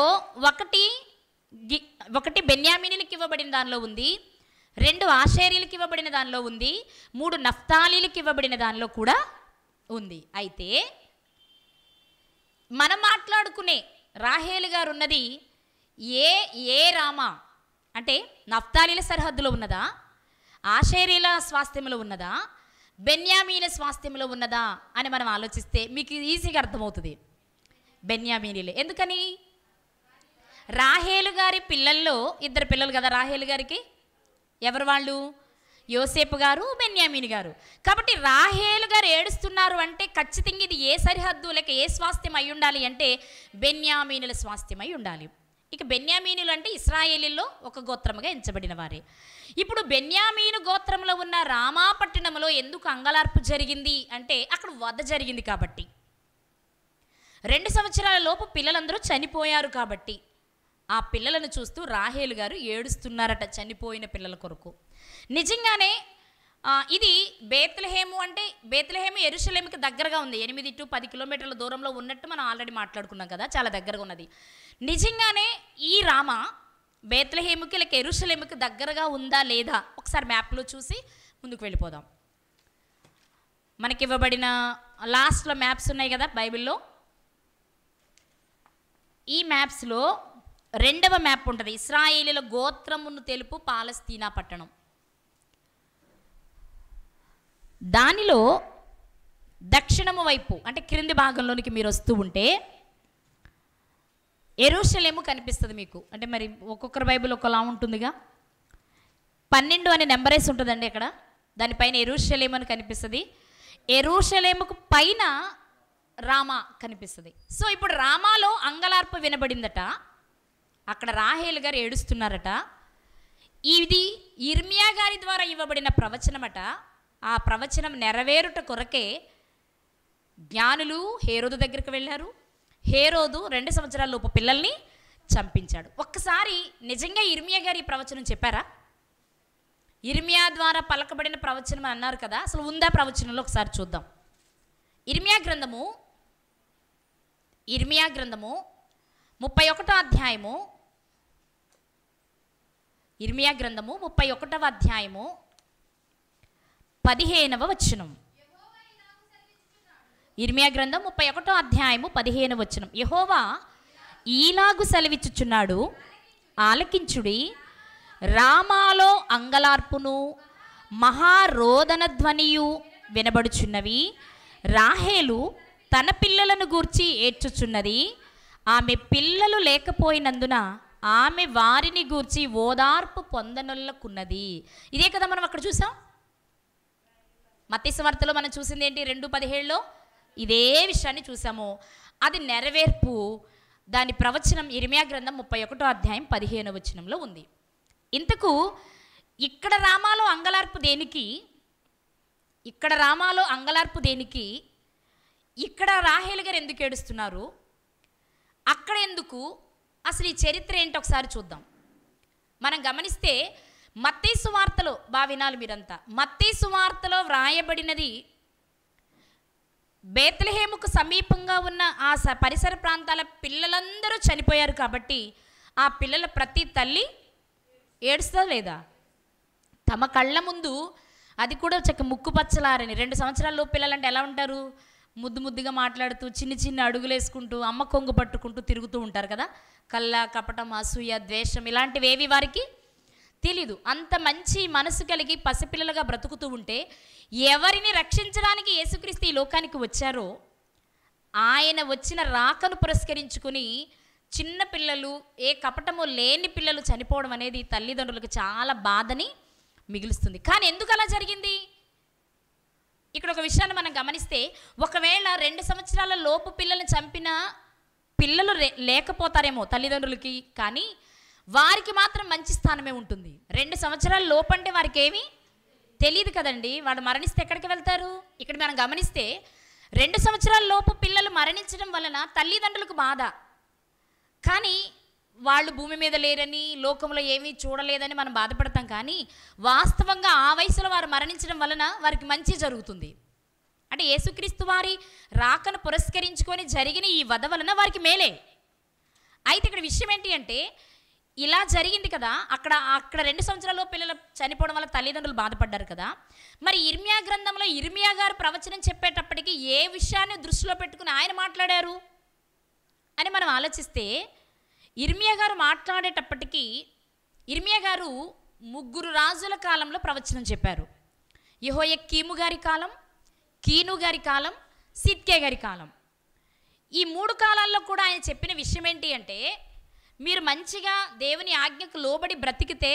ఒకటి బెన్యామీనులకు ఇవ్వబడిన దానిలో ఉంది, 2 ఆషేరీలకు ఇవ్వబడిన దానిలో ఉంది, 3 నఫ్తాలీలకు ఇవ్వబడిన దానిలో కూడా ఉంది. అయితే మనం మాట్లాడుకునే రాహేలు గారు ఉన్నది ఏ రామా అంటే నఫ్తాలీల సరిహద్దులో ఉన్నదా, ఆషేరీల స్వాస్థ్యంలో ఉన్నదా, బెన్యామీన స్వాస్థ్యంలో ఉన్నదా అని మనం ఆలోచిస్తే మీకు ఈజీగా అర్థమవుతుంది. బెన్యామీనీలే. ఎందుకని? రాహేలు గారి పిల్లల్లో 2 పిల్లలు కదా రాహేలు గారికి. ఎవరు వాళ్ళు? యోసేపు గారు, బెన్యామీను గారు. కాబట్టి రాహేలు గారు ఏడుస్తున్నారు అంటే ఖచ్చితంగా ఇది ఏ సరిహద్దు లేక ఏ స్వాస్థ్యం అయి ఉండాలి అంటే బెన్యామీనుల స్వాస్థ్యం అయి ఉండాలి. ఇక బెన్యామీనులు అంటే ఇశ్రాయేలీల్లో ఒక గోత్రముగా ఎంచబడిన వారే. ఇప్పుడు బెన్యామీను గోత్రంలో ఉన్న రామా పట్టణంలో ఎందుకు అంగలార్పు జరిగింది అంటే అక్కడ వధ జరిగింది కాబట్టి, 2 సంవత్సరాల లోపు పిల్లలందరూ చనిపోయారు కాబట్టి ఆ పిల్లలను చూస్తూ రాహేలు గారు ఏడుస్తున్నారట, చనిపోయిన పిల్లల కొరకు. నిజంగానే ఇది బేత్లెహేము అంటే బేత్లెహేము యెరూషలేముకి దగ్గరగా ఉంది. 8 to 10 కిలోమీటర్ల దూరంలో ఉన్నట్టు మనం ఆల్రెడీ మాట్లాడుకున్నాం కదా, చాలా దగ్గరగా ఉన్నది. నిజంగానే ఈ రామ బేత్లెహేముకి లేక యెరూషలేముకి దగ్గరగా ఉందా లేదా ఒకసారి మ్యాప్లో చూసి ముందుకు వెళ్ళిపోదాం. మనకి ఇవ్వబడిన లాస్ట్లో మ్యాప్స్ ఉన్నాయి కదా బైబిల్లో, ఈ మ్యాప్స్లో రెండవ మ్యాప్ ఉంటుంది, ఇశ్రాయేలీల గోత్రమును తెలుపు పాలస్తీనా పట్టణం. దానిలో దక్షిణము వైపు అంటే క్రింది భాగంలోనికి మీరు వస్తూ ఉంటే యెరూషలేము కనిపిస్తుంది మీకు. అంటే మరి ఒక్కొక్కరి బైబిల్ ఒకలా ఉంటుందిగా. 12 అనే నెంబరేసి ఉంటుందండి అక్కడ. దానిపైన యెరూషలేము అని కనిపిస్తుంది. యెరూషలేముకు పైన రామా కనిపిస్తుంది. సో ఇప్పుడు రామాలో అంగలార్పు వినబడిందట. అక్కడ రాహేలు గారు ఏడుస్తున్నారట. ఇది ఇర్మియా గారి ద్వారా ఇవ్వబడిన ప్రవచనమట. ఆ ప్రవచనం నెరవేరుట కొరకే జ్ఞానులు హేరోదు దగ్గరికి వెళ్ళారు. హేరోదు 2 సంవత్సరాల లోపు పిల్లల్ని చంపించాడు. ఒక్కసారి నిజంగా ఇర్మియా గారు ఈ ప్రవచనం చెప్పారా? ఇర్మియా ద్వారా పలకబడిన ప్రవచనం అన్నారు కదా, అసలు ఉందా ప్రవచనంలో? ఒకసారి చూద్దాం. ఇర్మియా గ్రంథము 31వ అధ్యాయము. ఇర్మియా గ్రంథము 31వ అధ్యాయము 15వ వచనం. ఇర్మియా గ్రంథం 31వ అధ్యాయము 15వ వచనం. యెహోవా ఈలాగు సెలవిచ్చుచున్నాడు, ఆలకించుడి. రామాలో అంగలార్పును మహారోదన ధ్వనియు వినబడుచున్నవి. రాహేలు తన పిల్లలను గూర్చి ఏడ్చుచున్నది. ఆమె పిల్లలు లేకపోయినందున ఆమె వారిని గూర్చి ఓదార్పు పొందనొల్లకున్నది. ఇదే కదా మనం అక్కడ చూసాం. మత్తయి సువార్తలో మనం చూసింది ఏంటి? 2:17లో ఇదే విషయాన్ని చూసాము. అది నెరవేర్పు. దాని ప్రవచనం ఇర్మియా గ్రంథం 31వ అధ్యాయం 15వ వచనంలో ఉంది. ఇంతకు ఇక్కడ రామాలో అంగలార్పు దేనికి? ఇక్కడ రామాలో అంగలార్పు దేనికి? ఇక్కడ రాహేలు గారు ఎందుకు ఏడుస్తున్నారు? అక్కడ ఎందుకు? అసలు ఈ చరిత్ర ఏంటో ఒకసారి చూద్దాం. మనం గమనిస్తే మత్తయి సువార్తలో, బాగా వినాలి మీరంతా, మత్తయి సువార్తలో వ్రాయబడినది బేత్లెహేముకు సమీపంగా ఉన్న ఆ పరిసర ప్రాంతాల పిల్లలందరూ చనిపోయారు కాబట్టి ఆ పిల్లల ప్రతి తల్లి ఏడుస్తా లేదా? తమ కళ్ళ ముందు, అది కూడా చక్క ముక్కు పచ్చలారని 2 సంవత్సరాల పిల్లలంటే ఎలా ఉంటారు? ముద్దు ముద్దుగా మాట్లాడుతూ చిన్న చిన్న అడుగులు వేసుకుంటూ అమ్మ కొంగు పట్టుకుంటూ తిరుగుతూ ఉంటారు కదా. కళ్ళ కపటం, అసూయ, ద్వేషం ఇలాంటివేవి వారికి తెలీదు. అంత మంచి మనసు కలిగి పసిపిల్లలుగా బ్రతుకుతూ ఉంటే ఎవరిని రక్షించడానికి యేసుక్రీస్తు ఈ లోకానికి వచ్చారో ఆయన వచ్చిన రాకను పురస్కరించుకుని చిన్న పిల్లలు, ఏ కపటము లేని పిల్లలు చనిపోవడం అనేది తల్లిదండ్రులకు చాలా బాధని మిగులుస్తుంది. కానీ ఎందుకు అలా జరిగింది? ఇక్కడ ఒక విషయాన్ని మనం గమనిస్తే, ఒకవేళ 2 సంవత్సరాల లోపు పిల్లల్ని చంపిన పిల్లలు లేకపోతారేమో తల్లిదండ్రులకి, కానీ వారికి మాత్రం మంచి స్థానమే ఉంటుంది. 2 సంవత్సరాల లోపు అంటే వారికి ఏమీ తెలియదు కదండి. వాడు మరణిస్తే ఎక్కడికి వెళ్తారు? ఇక్కడ మనం గమనిస్తే 2 సంవత్సరాల లోపు పిల్లలు మరణించడం వలన తల్లిదండ్రులకు బాధ. కానీ వాళ్ళు భూమి మీద లేరని, లోకంలో ఏమీ చూడలేదని మనం బాధపడతాం. కానీ వాస్తవంగా ఆ వయసులో వారు మరణించడం వలన వారికి మంచి జరుగుతుంది. అంటే యేసుక్రీస్తు వారి రాకను పురస్కరించుకొని జరిగిన ఈ వధ వలన వారికి మేలే. అయితే ఇక్కడ విషయం ఏంటి అంటే, ఇలా జరిగింది కదా, అక్కడ 2 సంవత్సరాల పిల్లలు చనిపోవడం వల్ల తల్లిదండ్రులు బాధపడ్డారు కదా. మరి ఇర్మియా గ్రంథంలో ఇర్మియా గారు ప్రవచనం చెప్పేటప్పటికి ఏ విషయాన్ని దృష్టిలో పెట్టుకుని ఆయన మాట్లాడారు అని మనం ఆలోచిస్తే, ఇర్మియా గారు మాట్లాడేటప్పటికీ ఇర్మియా గారు 3 రాజుల కాలంలో ప్రవచనం చెప్పారు. యెహోయాకీము గారి కాలం, కీను గారి కాలం, సిద్కియా గారి కాలం. ఈ 3 కాలాల్లో కూడా ఆయన చెప్పిన విషయం ఏంటి అంటే, మీరు మంచిగా దేవుని ఆజ్ఞకు లోబడి బ్రతికితే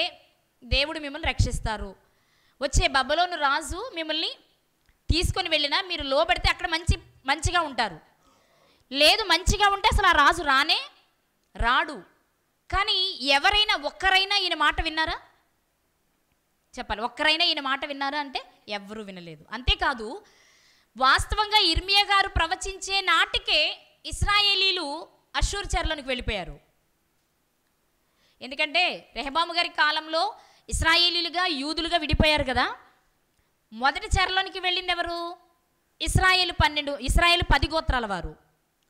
దేవుడు మిమ్మల్ని రక్షిస్తారు. వచ్చే బబులోను రాజు మిమ్మల్ని తీసుకొని వెళ్ళినా మీరు లోబడితే అక్కడ మంచిగా ఉంటారు. లేదు, మంచిగా ఉంటే అసలు ఆ రాజు రాడు. కానీ ఎవరైనా ఒక్కరైనా ఈయన మాట విన్నారా? చెప్పాలి, ఒక్కరైనా ఈయన మాట విన్నారా అంటే ఎవ్వరూ వినలేదు. అంతేకాదు, వాస్తవంగా ఇర్మియా గారు ప్రవచించే నాటికే ఇశ్రాయేలీలు అష్షూరు చెరలోనికి వెళ్ళిపోయారు. ఎందుకంటే రెహబాము గారి కాలంలో ఇశ్రాయేలీలుగా యూదులుగా విడిపోయారు కదా. మొదటి చెరలోనికి వెళ్ళింది ఎవరు? ఇశ్రాయేలు 10 గోత్రాల వారు.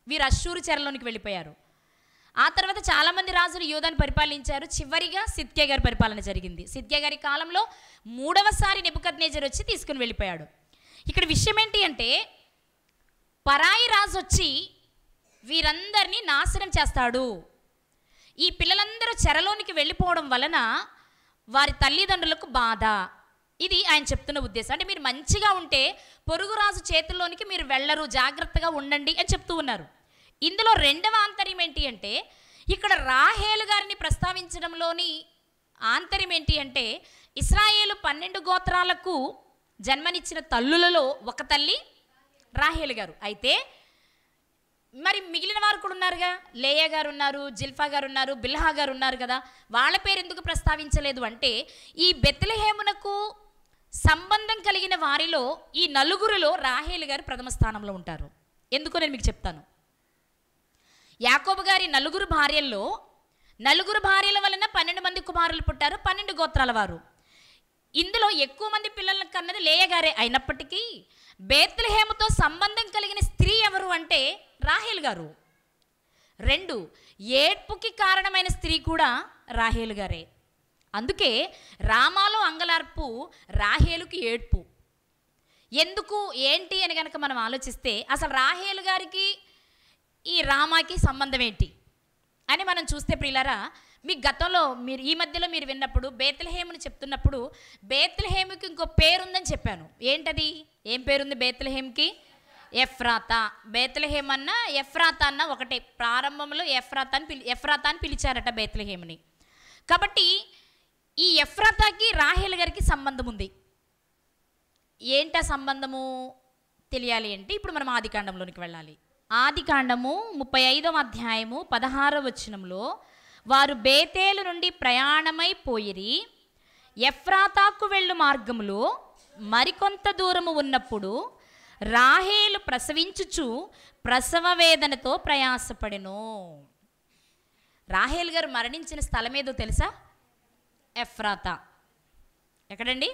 వీరు అష్షూరు చెరలోనికి వెళ్ళిపోయారు. ఆ తర్వాత చాలామంది రాజులు యూదాను పరిపాలించారు. చివరిగా సిద్కియా గారి పరిపాలన జరిగింది. సిద్కియా గారి కాలంలో 3వసారి నెబుకద్నెజర్ వచ్చి తీసుకుని వెళ్ళిపోయాడు. ఇక్కడ విషయం ఏంటి అంటే, పరాయి రాజు వచ్చి వీరందరినీ నాశనం చేస్తాడు. ఈ పిల్లలందరూ చెరలోనికి వెళ్ళిపోవడం వలన వారి తల్లిదండ్రులకు బాధ. ఇది ఆయన చెప్తున్న ఉద్దేశం. అంటే మీరు మంచిగా ఉంటే పొరుగురాజు చేతుల్లోనికి మీరు వెళ్ళరు, జాగ్రత్తగా ఉండండి అని చెప్తూ ఉన్నారు. ఇందులో రెండవ ఆంతర్యం ఏంటి అంటే, ఇక్కడ రాహేలు గారిని ప్రస్తావించడంలోని ఆంతర్యం ఏంటి అంటే, ఇశ్రాయేలు 12 గోత్రాలకు జన్మనిచ్చిన తల్లులలో ఒక తల్లి రాహేలు గారు. అయితే మరి మిగిలిన వారు కూడా ఉన్నారుగా, లేయా గారు ఉన్నారు, జిల్ఫా గారు ఉన్నారు, బిల్హా గారు ఉన్నారు కదా, వాళ్ళ పేరు ఎందుకు ప్రస్తావించలేదు అంటే, ఈ బెత్లెహేమునకు సంబంధం కలిగిన వారిలో ఈ నలుగురిలో రాహేలు గారు ప్రథమ స్థానంలో ఉంటారు. ఎందుకో నేను మీకు చెప్తాను. యాకోబు గారి నలుగురు భార్యల వలన 12 మంది కుమారులు పుట్టారు, 12 గోత్రాల వారు. ఇందులో ఎక్కువ మంది పిల్లలకు కన్నది లేయా గారే అయినప్పటికీ బెత్లెహేముతో సంబంధం కలిగిన స్త్రీ ఎవరు అంటే రాహేలు గారు. 2, ఏడ్పుకి కారణమైన స్త్రీ కూడా రాహేలు గారే. అందుకే రామాలో అంగలార్పు, రాహేలుకి ఏడ్పు. ఎందుకు ఏంటి అని కనుక మనం ఆలోచిస్తే అసలు రాహేలు గారికి ఈ రామాకి సంబంధం ఏంటి అని మనం చూస్తే ప్రియులారా, మీ గతంలో మీరు ఈ మధ్యలో మీరు విన్నప్పుడు బెత్లెహేముని చెప్తున్నప్పుడు బెత్లెహేముకి ఇంకో పేరుందని చెప్పాను. ఏంటది? ఏం పేరుంది బెత్లెహేముకి? ఎఫ్రాతా. బెత్లెహేమ్ అన్న ఎఫ్రాతా అన్న ఒకటే. ప్రారంభంలో ఎఫ్రాతా అని పిలిచారట బెత్లెహేముని. కాబట్టి ఈ ఎఫ్రాతాకి రాహేలు గారికి సంబంధం ఉంది. ఏంటా సంబంధము తెలియాలి అంటే ఇప్పుడు మనం ఆదికాండంలోనికి వెళ్ళాలి. ఆదికాండము 35వ అధ్యాయము 16వ వచనంలో, వారు బేతేలు నుండి ప్రయాణమై పోయిరి, ఎఫ్రాతాకు వెళ్ళు మార్గములో మరికొంత దూరము ఉన్నప్పుడు రాహేలు ప్రసవించుచు ప్రసవ వేదనతో ప్రయాసపడెను. రాహేలు గారు మరణించిన స్థలం ఏదో తెలుసా? ఎఫ్రాతా. ఎక్కడండి?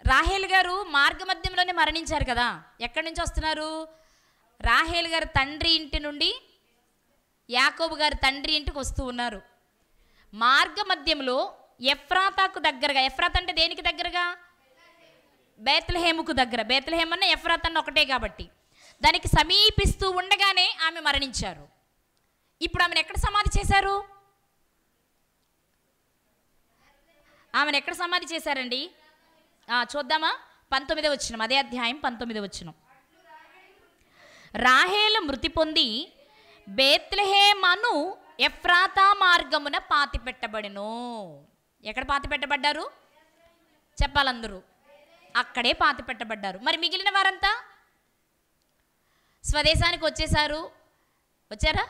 రాహేలు గారు మార్గమధ్యంలోనే మరణించారు కదా. ఎక్కడి నుంచి వస్తున్నారు? రాహేలు గారి తండ్రి ఇంటి నుండి యాకోబు గారి తండ్రి ఇంటికి వస్తూ ఉన్నారు. మార్గ మధ్యంలో ఎఫ్రాతాకు దగ్గరగా, ఎఫ్రాతా అంటే దేనికి దగ్గరగా? బెత్లెహేముకు దగ్గర. బెత్లెహేమ్ అన్న ఎఫ్రాతా అన్న ఒకటే కాబట్టి దానికి సమీపిస్తూ ఉండగానే ఆమె మరణించారు. ఇప్పుడు ఆమెను ఎక్కడ సమాధి చేశారు? ఆమెను ఎక్కడ సమాధి చేశారండి? చూద్దామా? 19వ వచనం, అదే అధ్యాయం 19వ వచనం. రాహేలు మృతి పొంది బెత్లెహేమను ఎఫ్రాతా మార్గమున పాతి పెట్టబడెను. ఎక్కడ పాతి పెట్టబడ్డారు? చెప్పాలందరూ. అక్కడే పాతి పెట్టబడ్డారు. మరి మిగిలిన వారంతా స్వదేశానికి వచ్చారా?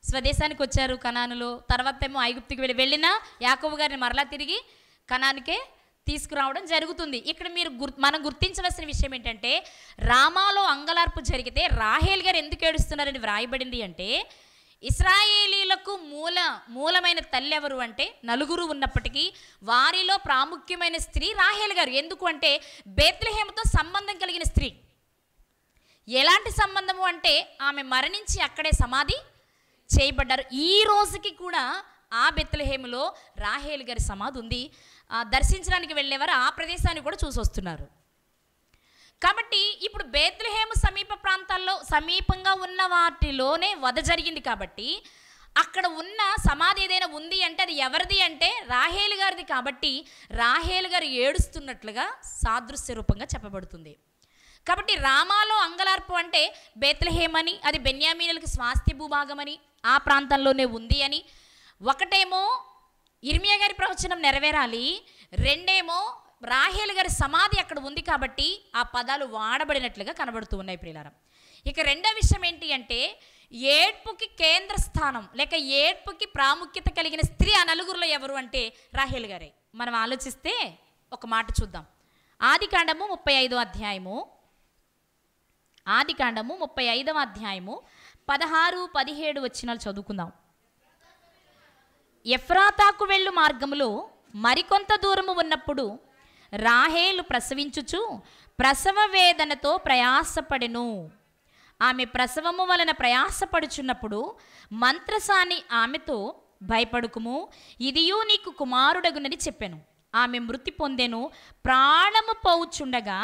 స్వదేశానికి వచ్చారు కనానులో. తర్వాత ఏమో ఐగుప్తుకి వెళ్ళిన యాకోబు గారిని మరలా తిరిగి కనానికే తీసుకురావడం జరుగుతుంది. ఇక్కడ మనం గుర్తించవలసిన విషయం ఏంటంటే, రామాలో అంగలార్పు జరిగితే రాహేలు గారు ఎందుకు ఏడుస్తున్నారని వ్రాయబడింది అంటే, ఇశ్రాయేలీలకు మూలమైన తల్లి ఎవరు అంటే నలుగురు ఉన్నప్పటికీ వారిలో ప్రాముఖ్యమైన స్త్రీ రాహేలు గారు. ఎందుకు అంటే బెత్లెహేముతో సంబంధం కలిగిన స్త్రీ. ఎలాంటి సంబంధము అంటే ఆమె మరణించి అక్కడే సమాధి చేయబడ్డారు. ఈ రోజుకి కూడా ఆ బెత్లెహేములో రాహేలు గారి సమాధి ఉంది. దర్శించడానికి వెళ్ళేవారు ఆ ప్రదేశాన్ని కూడా చూసి వస్తున్నారు. కాబట్టి ఇప్పుడు బెత్లెహేము సమీప ప్రాంతాల్లో సమీపంగా ఉన్న వాటిలోనే వధ జరిగింది కాబట్టి అక్కడ ఉన్న సమాధి ఏదైనా ఉంది అంటే అది ఎవరిది అంటే రాహేలు గారిది. కాబట్టి రాహేలు గారు ఏడుస్తున్నట్లుగా సాదృశ్య రూపంగా చెప్పబడుతుంది. కాబట్టి రామాలో అంగలార్పు అంటే బెత్లెహేమ్ అని, అది బెన్యామీనులకు స్వాస్థ్య భూభాగమని, ఆ ప్రాంతంలోనే ఉంది అని. ఒకటేమో ఇర్మియా గారి ప్రవచనం నెరవేరాలి, రెండేమో రాహేలు గారి సమాధి అక్కడ ఉంది కాబట్టి ఆ పదాలు వాడబడినట్లుగా కనబడుతూ ఉన్నాయి ప్రియులారా. ఇక రెండో విషయం ఏంటి అంటే, ఏడ్పుకి కేంద్ర స్థానం లేక ఏడ్పుకి ప్రాముఖ్యత కలిగిన స్త్రీ ఆ నలుగురిలో ఎవరు అంటే రాహేలు గారే. మనం ఆలోచిస్తే ఒక మాట చూద్దాం. ఆదికాండము 35వ అధ్యాయము 16-17 వచనాలు చదువుకుందాం. ఎఫ్రాతాకు వెళ్ళు మార్గములో మరికొంత దూరము ఉన్నప్పుడు రాహేలు ప్రసవించుచు ప్రసవ వేదనతో ప్రయాసపడెను. ఆమె ప్రసవము వలన ప్రయాసపడుచున్నప్పుడు మంత్రసాని ఆమెతో, భయపడుకుము, ఇదియూ నీకు కుమారుడగునని చెప్పెను. ఆమె మృతి పొందెను. ప్రాణము పోవుచుండగా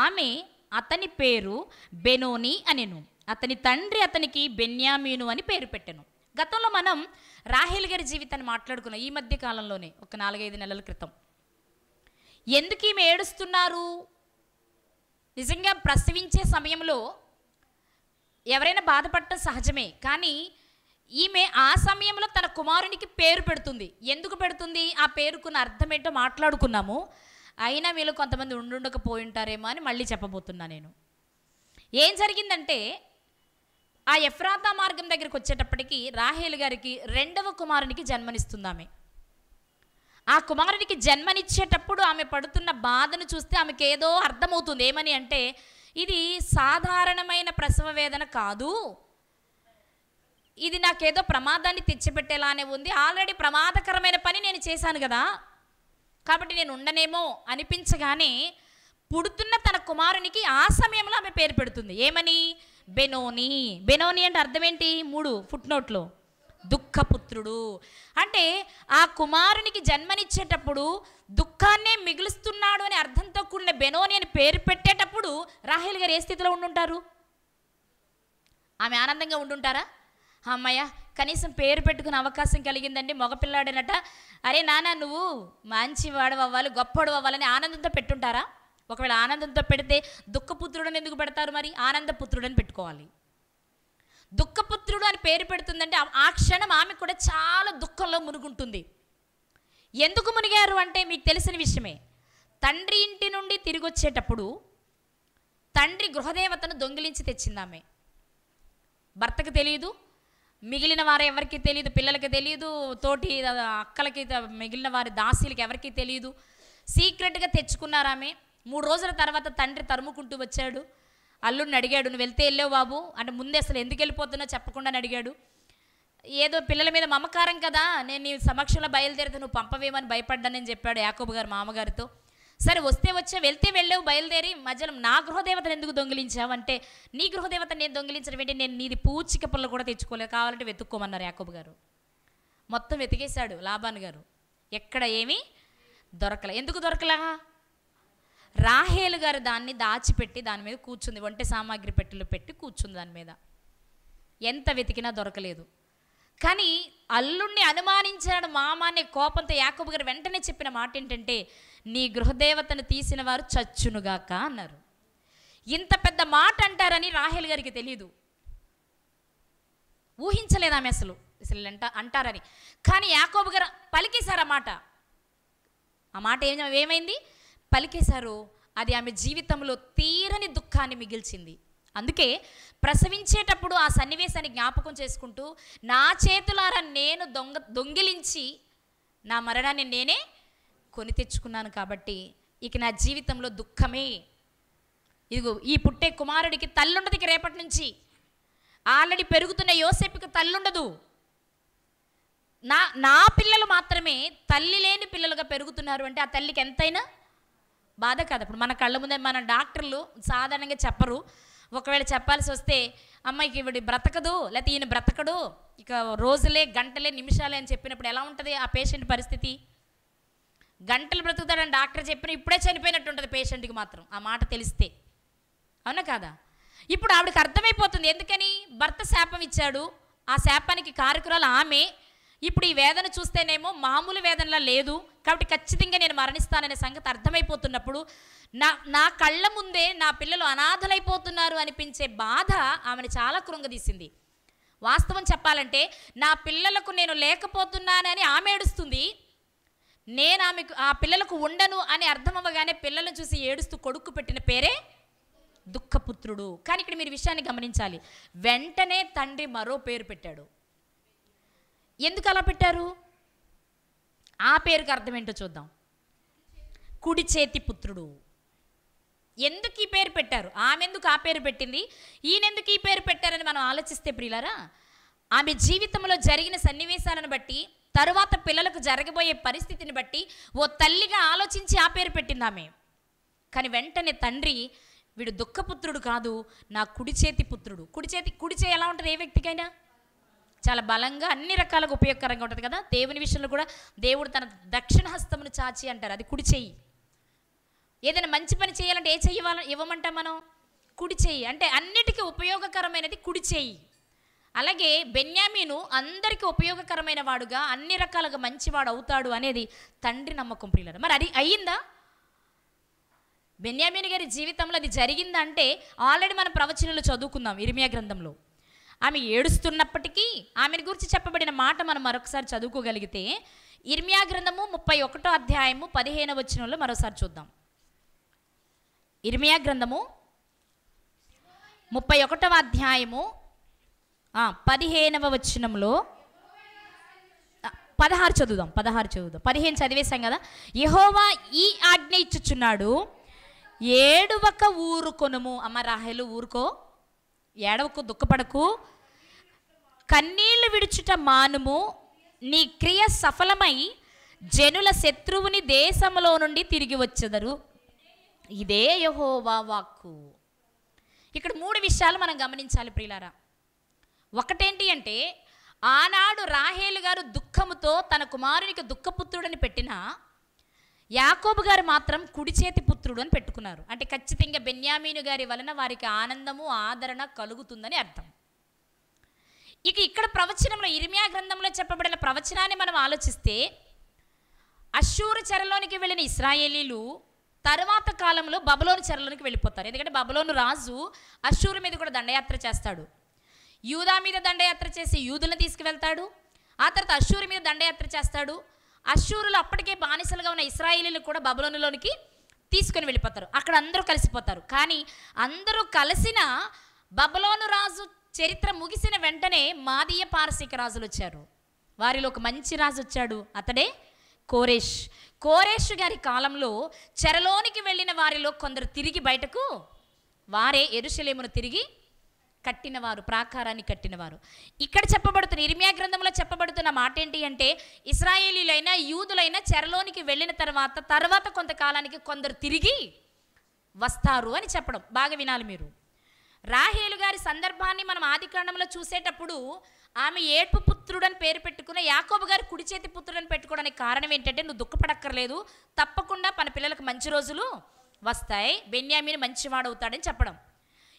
ఆమె అతని పేరు బెనోని అనెను. అతని తండ్రి అతనికి బెన్యామీను అని పేరు పెట్టెను. గతంలో మనం రాహేల్ గారి జీవితాన్ని మాట్లాడుకున్నాం ఈ మధ్య కాలంలోనే, ఒక 4-5 నెలల క్రితం. ఎందుకు ఈమె ఏడుస్తున్నారు? నిజంగా ప్రసవించే సమయంలో ఎవరైనా బాధపడటం సహజమే, కానీ ఈమె ఆ సమయంలో తన కుమారునికి పేరు పెడుతుంది. ఎందుకు పెడుతుంది? ఆ పేరుకున్న అర్థం ఏంటో మాట్లాడుకున్నాము. అయినా వీళ్ళు కొంతమంది ఉండుండకపోయి ఉంటారేమో అని మళ్ళీ చెప్పబోతున్నా నేను. ఏం జరిగిందంటే, ఆ ఎఫ్రాతా మార్గం దగ్గరికి వచ్చేటప్పటికి రాహేల్ గారికి 2వ కుమారునికి జన్మనిస్తుంది ఆమె. ఆ కుమారునికి జన్మనిచ్చేటప్పుడు ఆమె పడుతున్న బాధను చూస్తే ఆమెకి ఏదో అర్థమవుతుంది. ఏమని అంటే, ఇది సాధారణమైన ప్రసవ వేదన కాదు, ఇది నాకేదో ప్రమాదాన్ని తెచ్చిపెట్టేలానే ఉంది, ఆల్రెడీ ప్రమాదకరమైన పని నేను చేశాను కదా, కాబట్టి నేను ఉండనేమో అనిపించగానే పుడుతున్న తన కుమారునికి ఆ సమయంలో ఆమె పేరు పెడుతుంది. ఏమని? బెనోని. బెనోని అంటే అర్థం ఏంటి? 3 ఫుట్నోట్లో, దుఃఖపుత్రుడు. అంటే ఆ కుమారునికి జన్మనిచ్చేటప్పుడు దుఃఖాన్నే మిగులుస్తున్నాడు అని అర్థంతో కూడిన బెనోని అని పేరు పెట్టేటప్పుడు రాహేల్ గారు ఏ స్థితిలో ఉండుంటారు? ఆమె ఆనందంగా ఉండుంటారా? అమ్మయ్య, కనీసం పేరు పెట్టుకునే అవకాశం కలిగిందండి, మగపిల్లాడనట, అరే నాన్న నువ్వు మంచివాడు అవ్వాలి, గొప్పడు అవ్వాలని ఆనందంతో పెట్టుంటారా? ఒకవేళ ఆనందంతో పెడితే దుఃఖపుత్రుడని ఎందుకు పెడతారు? మరి ఆనందపుత్రుడని పెట్టుకోవాలి. దుఃఖపుత్రుడు అని పేరు పెడుతుందంటే ఆ క్షణం ఆమె కూడా చాలా దుఃఖంలో మునుగుంటుంది. ఎందుకు మునిగారు అంటే మీకు తెలిసిన విషయమే. తండ్రి ఇంటి నుండి తిరిగి వచ్చేటప్పుడు తండ్రి గృహదేవతను దొంగిలించి తెచ్చింది ఆమె. భర్తకు తెలియదు, మిగిలిన వారు ఎవరికి తెలియదు, పిల్లలకి తెలియదు, తోటి అక్కలకి, మిగిలిన వారి దాసీలకి ఎవరికి తెలియదు. సీక్రెట్గా తెచ్చుకున్నారు ఆమె. 3 రోజుల తర్వాత తండ్రి తరుముకుంటూ వచ్చాడు. అల్లుడిని అడిగాడు, నువ్వు వెళ్తే వెళ్ళావు బాబు అంటే, ముందే అసలు ఎందుకు వెళ్ళిపోతున్నా చెప్పకుండా అడిగాడు. ఏదో పిల్లల మీద మమకారం కదా, నేను నీ సమక్షంలో బయలుదేరితే నువ్వు పంపవేమని భయపడ్డానని చెప్పాడు యాకోబు గారు మామగారితో. సరే వస్తే వచ్చా, వెళ్తే వెళ్ళావు, బయలుదేరి మధ్యలో నా గృహదేవతను ఎందుకు దొంగిలించావు అంటే, నీ గృహదేవతను నేను దొంగిలించడం ఏంటి, నేను నీది పూచిక పుల్ల కూడా తెచ్చుకోలేదు, కావాలంటే వెతుక్కోమన్నారు యాకోబు గారు. మొత్తం వెతికేశాడు లాబాన్ గారు, ఎక్కడ ఏమీ దొరకలే. ఎందుకు దొరకలా? రాహేలు గారు దాన్ని దాచిపెట్టి దాని మీద కూర్చుంది, వంట సామాగ్రి పెట్టెలు పెట్టి కూర్చుంది దాని మీద. ఎంత వెతికినా దొరకలేదు. కానీ అల్లుణ్ణి అనుమానించాడు మామ అనే కోపంతో యాకోబు గారు వెంటనే చెప్పిన మాట ఏంటంటే, నీ గృహదేవతను తీసిన వారు చచ్చునుగాక అన్నారు. ఇంత పెద్ద మాట అంటారని రాహేల్ గారికి తెలియదు, ఊహించలేదు ఆమె అసలు అంటారని. కానీ యాకోబు గారు పలికేశారు ఆ మాట. ఆ మాట ఏమైంది? పలికేశారు. అది ఆమె జీవితంలో తీరని దుఃఖాన్ని మిగిల్చింది. అందుకే ప్రసవించేటప్పుడు ఆ సన్నివేశాన్ని జ్ఞాపకం చేసుకుంటూ, నా చేతులారా నేను దొంగిలించి నా మరణాన్ని నేనే కొని తెచ్చుకున్నాను, కాబట్టి ఇక నా జీవితంలో దుఃఖమే. ఇదిగో ఈ పుట్టే కుమారుడికి తల్లుండదు ఇక రేపటి నుంచి. ఆల్రెడీ పెరుగుతున్న యోసేపుకి తల్లుండదు. నా పిల్లలు మాత్రమే తల్లి లేని పిల్లలుగా పెరుగుతున్నారు అంటే ఆ తల్లికి ఎంతైనా బాధ కాదు. అప్పుడు మన కళ్ళ ముందే మన డాక్టర్లు సాధారణంగా చెప్పరు. ఒకవేళ చెప్పాల్సి వస్తే, అమ్మాయికి ఇవిడి బ్రతకదు, లేకపోతే ఈయన బ్రతకడు, ఇక రోజులే గంటలే నిమిషాలే అని చెప్పినప్పుడు ఎలా ఉంటుంది ఆ పేషెంట్ పరిస్థితి? గంటలు బ్రతుకుతాడని డాక్టర్ చెప్పిన ఇప్పుడే చనిపోయినట్టు ఉంటుంది పేషెంట్కి మాత్రం ఆ మాట తెలిస్తే. అవునా కాదా? ఇప్పుడు ఆవిడకి అర్థమైపోతుంది. ఎందుకని? భర్త శాపం ఇచ్చాడు, ఆ శాపానికి కారకురాలు ఆమె. ఇప్పుడు ఈ వేదన చూస్తేనేమో మామూలు వేదనలా లేదు, కాబట్టి ఖచ్చితంగా నేను మరణిస్తాననే సంగతి అర్థమైపోతున్నప్పుడు నా కళ్ళ ముందే నా పిల్లలు అనాథలైపోతున్నారు అనిపించే బాధ ఆమెను చాలా కృంగదీసింది. వాస్తవం చెప్పాలంటే నా పిల్లలకు నేను లేకపోతున్నానని ఆమె ఏడుస్తుంది. నేను ఆ పిల్లలకు ఉండను అని అర్థం అవ్వగానే పిల్లలను చూసి ఏడుస్తూ కొడుకు పెట్టిన పేరే దుఃఖపుత్రుడు. కానీ ఇక్కడ మీరు విషయాన్ని గమనించాలి, వెంటనే తండ్రి మరో పేరు పెట్టాడు. ఎందుకు అలా పెట్టారు? ఆ పేరుకి అర్థం ఏంటో చూద్దాం. కుడి చేతి పుత్రుడు. ఎందుకు ఈ పేరు పెట్టారు? ఆమె ఎందుకు ఆ పేరు పెట్టింది, ఈయనెందుకు ఈ పేరు పెట్టారని మనం ఆలోచిస్తే ప్రియులారా, ఆమె జీవితంలో జరిగిన సన్నివేశాలను బట్టి, తరువాత పిల్లలకు జరగబోయే పరిస్థితిని బట్టి ఓ తల్లిగా ఆలోచించి ఆ పేరు పెట్టింది ఆమె. కానీ వెంటనే తండ్రి, వీడు దుఃఖపుత్రుడు కాదు, నా కుడి చేతి పుత్రుడు. కుడి చేయి ఎలా ఉంటుంది ఏ వ్యక్తికైనా? చాలా బలంగా, అన్ని రకాలుగా ఉపయోగకరంగా ఉంటుంది కదా. దేవుని విషయంలో కూడా దేవుడు తన దక్షిణ హస్తమును చాచి అంటారు, అది కుడి చెయ్యి. ఏదైనా మంచి పని చేయాలంటే ఏ చెయ్యి ఇవ్వమంటాం మనం? కుడి చెయ్యి, అంటే అన్నిటికీ ఉపయోగకరమైనది కుడి చెయ్యి. అలాగే బెన్యామీను అందరికీ ఉపయోగకరమైన వాడుగా, అన్ని రకాలుగా మంచివాడు అవుతాడు అనేది తండ్రి నమ్మకం ప్రియులారా. మరి అది అయ్యిందా? బెన్యామీను గారి జీవితంలో అది జరిగిందంటే ఆల్రెడీ మనం ప్రవచనంలో చదువుకుందాం. ఇర్మియా గ్రంథంలో ఆమె ఏడుస్తున్నప్పటికీ ఆమెను గురించి చెప్పబడిన మాట మనం మరొకసారి చదువుకోగలిగితే ఇర్మియా గ్రంథము 31వ అధ్యాయము 15వ వచనంలో మరోసారి చూద్దాం. ఇర్మియా గ్రంథము 31వ అధ్యాయము 15వ వచనంలో 16 చదువుదాం. 15 చదివేశాం కదా. యెహోవా ఈ ఆజ్ఞ ఇచ్చుచున్నాడు, ఏడువక ఊరుకొనుము. అమ్మ రాహేలు ఊరుకో, ఏడవకు, దుఃఖపడకు, కన్నీళ్లు విడుచుట మానుము, నీ క్రియ సఫలమై జనుల శత్రువుని దేశంలో నుండి తిరిగి వచ్చెదరు. ఇదే యెహోవా వాక్కు. ఇక్కడ 3 విషయాలు మనం గమనించాలి ప్రియులారా. ఒకటేంటి అంటే, ఆనాడు రాహేలు గారు దుఃఖముతో తన కుమారునికి దుఃఖపుత్రుడని పెట్టినా యాకోబు గారు మాత్రం కుడి చేతి పుత్రుడు అని పెట్టుకున్నారు. అంటే ఖచ్చితంగా బెన్యామీను గారి వలన వారికి ఆనందము, ఆదరణ కలుగుతుందని అర్థం. ఇక్కడ ప్రవచనంలో, ఇర్మియా గ్రంథంలో చెప్పబడిన ప్రవచనాన్ని మనం ఆలోచిస్తే, అష్షూరు చెరలోనికి వెళ్ళిన ఇశ్రాయేలీలు తర్వాత కాలంలో బబులోను చెరలోనికి వెళ్ళిపోతారు. ఎందుకంటే బబులోను రాజు అష్షూరు మీద కూడా దండయాత్ర చేస్తాడు. యూదా మీద దండయాత్ర చేసి యూదులను తీసుకువెళ్తాడు. ఆ తర్వాత అష్షూరు మీద దండయాత్ర చేస్తాడు. అష్షూరులు అప్పటికే బానిసలుగా ఉన్న ఇశ్రాయేలీలు కూడా బబులోనులోనికి తీసుకొని వెళ్ళిపోతారు. అక్కడ అందరూ కలిసిపోతారు. కానీ అందరూ కలిసిన బబులోను రాజు చరిత్ర ముగిసిన వెంటనే మాదీయ పారసీక రాజులు వచ్చారు. వారిలో ఒక మంచి రాజు వచ్చాడు, అతడే కోరేష్. కోరేష్ గారి కాలంలో చెరలోనికి వెళ్ళిన వారిలో కొందరు తిరిగి బయటకు, వారే యెరూషలేమును తిరిగి కట్టినవారు, ప్రాకారాన్ని కట్టినవారు. ఇక్కడ చెప్పబడుతున్న ఇర్మియా గ్రంథంలో చెప్పబడుతున్న మాట ఏంటి అంటే, ఇశ్రాయేలీలైనా యూదులైనా చెరలోనికి వెళ్ళిన తర్వాత కొంతకాలానికి కొందరు తిరిగి వస్తారు అని చెప్పడం. బాగా వినాలి మీరు. రాహేలు గారి సందర్భాన్ని మనం ఆదికాండంలో చూసేటప్పుడు ఆమె ఏడ్పు పుత్రుడని పేరు పెట్టుకున్న యాకోబు గారి కుడి చేతి పుత్రుడని పెట్టుకోవడానికి కారణం ఏంటంటే, నువ్వు దుఃఖపడక్కర్లేదు, తప్పకుండా మన పిల్లలకు మంచి రోజులు వస్తాయి, బెన్యామీను మంచివాడవుతాడని చెప్పడం.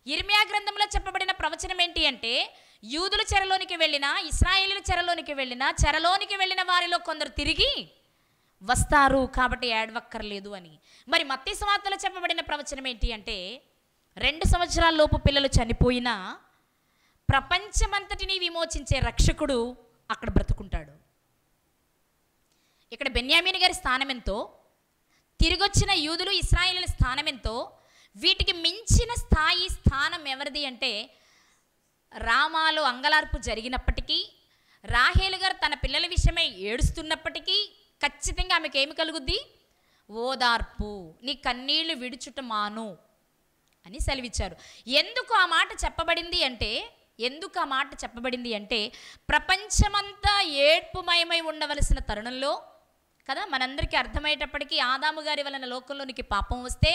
ఇర్మియా గ్రంథంలో చెప్పబడిన ప్రవచనం ఏంటి అంటే, యూదుల చెరలోనికి వెళ్ళినా, ఇశ్రాయేలీల చెరలోనికి వెళ్ళినా, చెరలోనికి వెళ్ళిన వారిలో కొందరు తిరిగి వస్తారు, కాబట్టి ఏడవక్కర్లేదు అని. మరి మత్తయి సువార్తలో చెప్పబడిన ప్రవచనం ఏంటి అంటే, 2 సంవత్సరాల లోపు పిల్లలు చనిపోయినా ప్రపంచమంతటిని విమోచించే రక్షకుడు అక్కడ బ్రతుకుంటాడు. ఇక్కడ బెన్యామీను గారి స్థానం ఎంతో, తిరిగొచ్చిన యూదులు ఇశ్రాయేలీల స్థానం ఎంతో, వీటికి మించిన స్థానం ఎవరిది అంటే, రామాలో అంగలార్పు జరిగినప్పటికీ, రాహేలు గారు తన పిల్లల విషయమై ఏడుస్తున్నప్పటికీ ఖచ్చితంగా ఆమెకు ఏమి కలుగుద్ది? ఓదార్పు, నీ కన్నీళ్లు విడుచుట మాను అని సెలవిచ్చారు. ఎందుకు ఆ మాట చెప్పబడింది అంటే, ప్రపంచమంతా ఏడ్పుమయమై ఉండవలసిన తరుణంలో కదా, మనందరికీ అర్థమయ్యేటప్పటికీ ఆదాము గారి వలన లోకంలోనికి పాపం వస్తే,